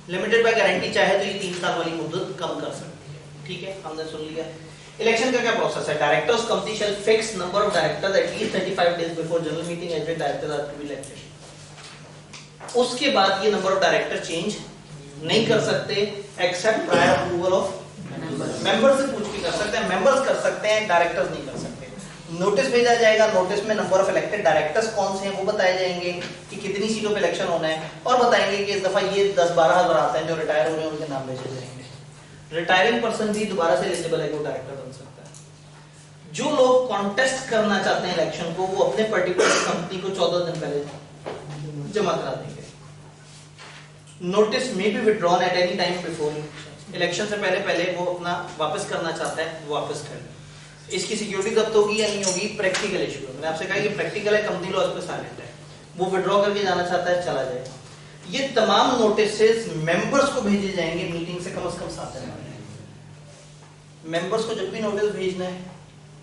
Limited by guarantee चाहे तो ये 3 साल वाली मुद्दत कम कर सकती है। ठीक है, हमने सुन लिया। इलेक्शन का क्या प्रोसेस है? Directors company shall fix number of directors at least 35 days before general meeting as directors are to be elected. उसके बाद ये नंबर ऑफ डायरेक्टर चेंज नहीं कर सकते except prior approval of members से पूछ के कर सकते हैं। मेंबर्स कर सकते हैं, डायरेक्टर्स नहीं कर सकते। नोटिस भेजा जाएगा, नोटिस में नंबर ऑफ इलेक्टेड डायरेक्टर्स कौन से हैं वो बताए जाएंगे कि कितनी सीटों पे इलेक्शन होना है, और बताएंगे कि इस दफा ये 10-12 हजार आते हैं जो रिटायर हो रहे हैं उनके नाम भेजे जाएंगे। रिटायरिंग पर्सन भी दोबारा से एलिजिबल है, वो डायरेक्टर बन सकता है। जो लोग कॉन्टेस्ट करना चाहते हैं इलेक्शन को, वो अपने पर्टिकुलर कंपनी को 14 दिन पहले जमा करा देंगे। नोटिस में be withdrawn at any time before election से पहले वो अपना वापस करना चाहता है वो वापस कर ले। इसकी सिक्योरिटी जब्त होगी या नहीं होगी, प्रैक्टिकल इशू है। मैंने आपसे कहा ये प्रैक्टिकल है, कंपनी लॉ इस पे साइलेंट है। वो विड्रॉ करके जाना चाहता है, चला जाए। ये तमाम नोटिसेस मेंबर्स को भेजे जाएंगे मीटिंग से कम 7 दिन पहले। मेंबर्स को जब भी नोटिस भेजना है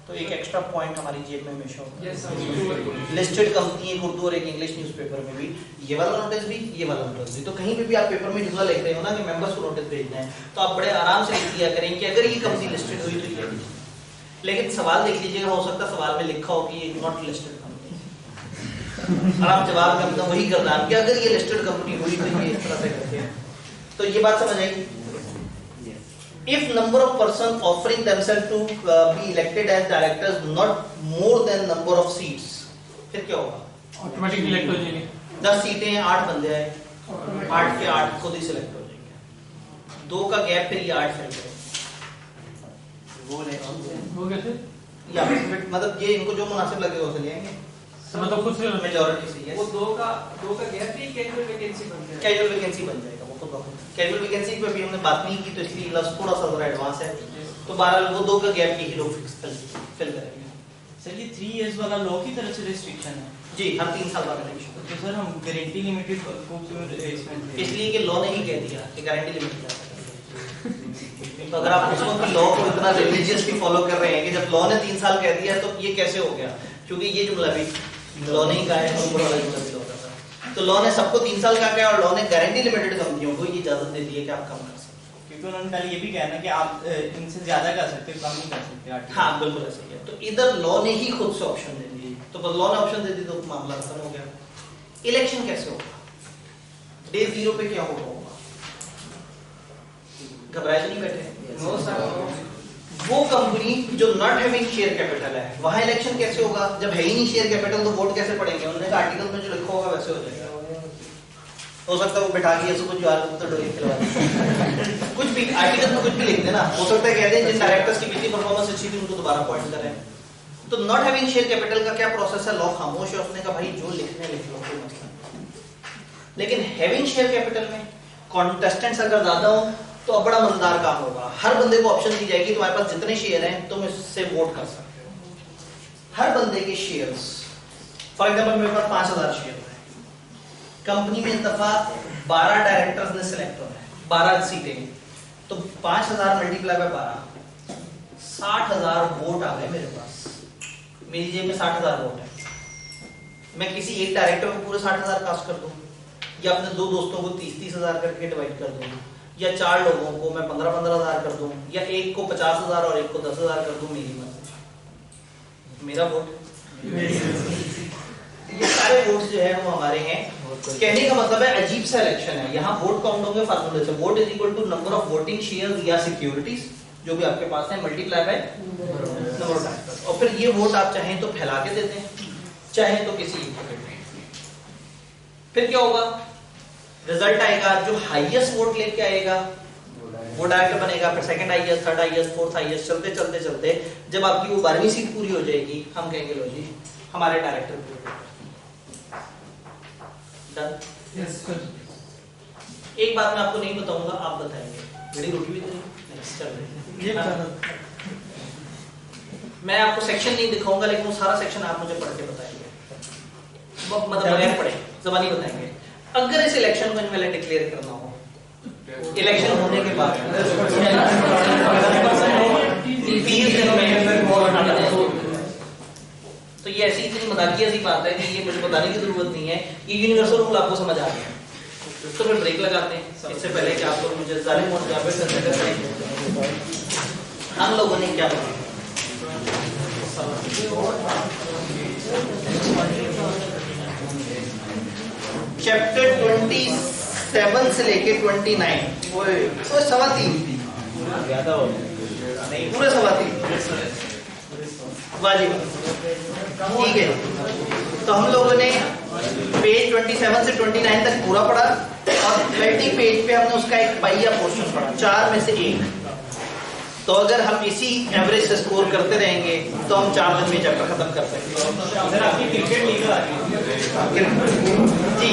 तो एक एक्स्ट्रा पॉइंट हमारी जेब में हमेशा होगा। लिस्टेड कंपनी एक उर्दू और एक इंग्लिश न्यूज़पेपर में भी ये वाला नोटिस भी, ये वाला नोटिस भी। तो कहीं पे भी आप पेपर में जुमला लिख रहे हो ना कि मेंबर्स को नोटिस भेजना है, तो आप बड़े आराम से लिख दिया करें कि अगर ये कंपनी लिस्टेड हुई तो ये। लेकिन सवाल देख लीजिएगा, हो सकता है सवाल में लिखा हो कि ये नॉट लिस्टेड कंपनी, और आप जवाब में अपना वही कर दान कि अगर ये लिस्टेड कंपनी हुई तो ये इस तरह से करते हैं। तो ये बात समझ आई? If number of person offering themselves to be elected as directors not more than number of seats, फिर क्या होगा? ऑटोमेटिक इलेक्ट हो जाएंगे। 10 सीटें 8 बंदे आए, 8 के 8 खुद ही सिलेक्ट हो जाएंगे। 2 का गैप, फिर ये 8 फिल करेंगे। वो कैसे? या मतलब ये इनको जो मुनासिब लगेगा उसे ले आएंगे। मतलब खुद से मेजॉरिटी से। वो 2 का गैप भी कैजुअल वैकेंसी बन जाएगा। कैजुअल वैकेंसी बन जाएगा। वो तो कैजुअल वैकेंसी पे भी हमने बात नहीं की, तो इसलिए लफ्ज़ थोड़ा सा जरा एडवांस है। तो 12 वो 2 का गैप के ही लोग फिल करेंगे। सर ये 3 years वाला लॉ की तरफ से रिस्ट्रिक्शन है जी, हर 3 साल बाद इलेक्शन। तो सर हम गारंटी लिमिटेड को क्यों इसमें इसलिए कि लॉ ने ही कह दिया कि गारंटी लिमिट जा सकती है। तो अगर आप उसको कि लॉ को इतना रिलीजियसली फॉलो कर रहे हैं कि जब लॉ ने 3 साल कह दिया तो ये कैसे हो गया? क्योंकि ये जुमला भी लॉ ने ही कहा है और पूरा वाला जुमला भी लॉ का था। तो लॉ ने सबको 3 साल का कहा और लॉ ने गारंटी लिमिटेड कंपनियों को ये इजाजत दे दी है कि आप कम कर सकते हो। क्योंकि उन्होंने पहले ये भी कहा ना कि आप इनसे ज्यादा कर सकते हो, कम नहीं कर सकते। हाँ बिल्कुल ऐसा ही है। तो इधर लॉ ने ही खुद से ऑप्शन दे दी, तो बस लॉ ने ऑप्शन दे दी तो मामला खत्म हो गया। इलेक्शन कैसे होगा? डे 0 पे क्या होगा? घबराए तो नहीं बैठे? नो सर, वो कंपनी जो नॉट हैविंग शेयर कैपिटल है, वहां इलेक्शन कैसे होगा? जब है ही नहीं शेयर कैपिटल तो वोट कैसे पड़ेंगे? उन्होंने कहा आर्टिकल में जो लिखा होगा वैसे हो जाएगा। हो सकता है वो बिठा के ऐसे कुछ यार तो डोरी खिलवा दे। कुछ भी आर्टिकल में कुछ भी लिख देना। हो सकता है कहते हैं जिन डायरेक्टर्स की पिछली परफॉर्मेंस अच्छी थी उनको दोबारा अपॉइंट करें। तो नॉट हैविंग शेयर कैपिटल का क्या प्रोसेस है? लॉ खामोश है, उसने कहा भाई जो लिखने लिख लो, कोई मसला नहीं। लेकिन हैविंग शेयर कैपिटल में कॉन्टेस्टेंट्स अगर ज्यादा हो तो अब बड़ा मजेदार काम होगा। हर बंदे को ऑप्शन दी जाएगी, तुम्हारे पास जितने शेयर हैं तुम इससे वोट कर सकते हो। हर बंदे के शेयर्स, फॉर एग्जांपल मेरे पास 5000 शेयर है, कंपनी में इस दफा 12 डायरेक्टर्स ने सिलेक्ट होना है, 12 सीटें, तो 5000 मल्टीप्लाई बाय 12, 60000 वोट आ गए मेरे पास। मेरी जेब में 60000 वोट है। मैं किसी एक डायरेक्टर को पूरे 60000 कास्ट कर दूं, या अपने 2 दोस्तों को 30-30 करके डिवाइड कर दूं, या 4 लोगों को मैं 15-15 कर दूं, या एक को 50,000 और एक को 10,000 कर दूं, मेरी मर्जी, मेरा वोट। ये सारे वोट्स जो है वो हमारे हैं। कहने का मतलब है अजीब सा इलेक्शन है। यहाँ वोट काउंट होंगे फार्मूले से। Vote is equal to number of voting shares या सिक्योरिटीज जो भी आपके पास है, multiply by number of directors. और फिर ये वोट आप चाहें तो फैला के देते हैं, चाहें तो किसी एक को देते हैं। फिर क्या होगा? रिजल्ट आएगा, जो हाईएस्ट वोट लेके आएगा वो डायरेक्टर बनेगा। फिर second highest, third highest, fourth highest, चलते चलते चलते जब आपकी वो 12वीं सीट पूरी हो जाएगी, हम कहेंगे लो जी हमारे डायरेक्टर पूरे। डन? Yes sir. एक बात मैं आपको नहीं बताऊंगा, आप बताएंगे। बड़ी रोटी भी तो नहीं मैं आपको सेक्शन नहीं दिखाऊंगा, लेकिन वो सारा सेक्शन आप मुझे पढ़ के बताएंगे। मतलब बगैर पढ़े ज़बानी बताएंगे। अगर इस इलेक्शन को इनवैलिड डिक्लेयर करना हो, इलेक्शन होने के बाद हल्की सी बात है कि ये मुझे बताने की जरूरत नहीं है, ये यूनिवर्सल रूल आपको समझ आ गया, तो फिर ब्रेक लगाते हैं। इससे पहले कि आप लोग मुझे जालिम और जाबिर कंसीडर करें, हम लोगों ने क्या पढ़ा? चैप्टर 27 से लेके 29 वो सवा 3 नहीं पूरे सवा 3 वाजिब, ठीक है। तो हम लोगों ने पेज 27 से 29 तक पूरा पढ़ा और 30 पेज पे हमने उसका एक पाइया पोर्शन पढ़ा, 4 में से 1। तो अगर हम इसी एवरेज से स्कोर करते रहेंगे तो हम 4 दिन में चैप्टर खत्म कर सकते हैं। आपकी क्रिकेट लीग आ रही है जी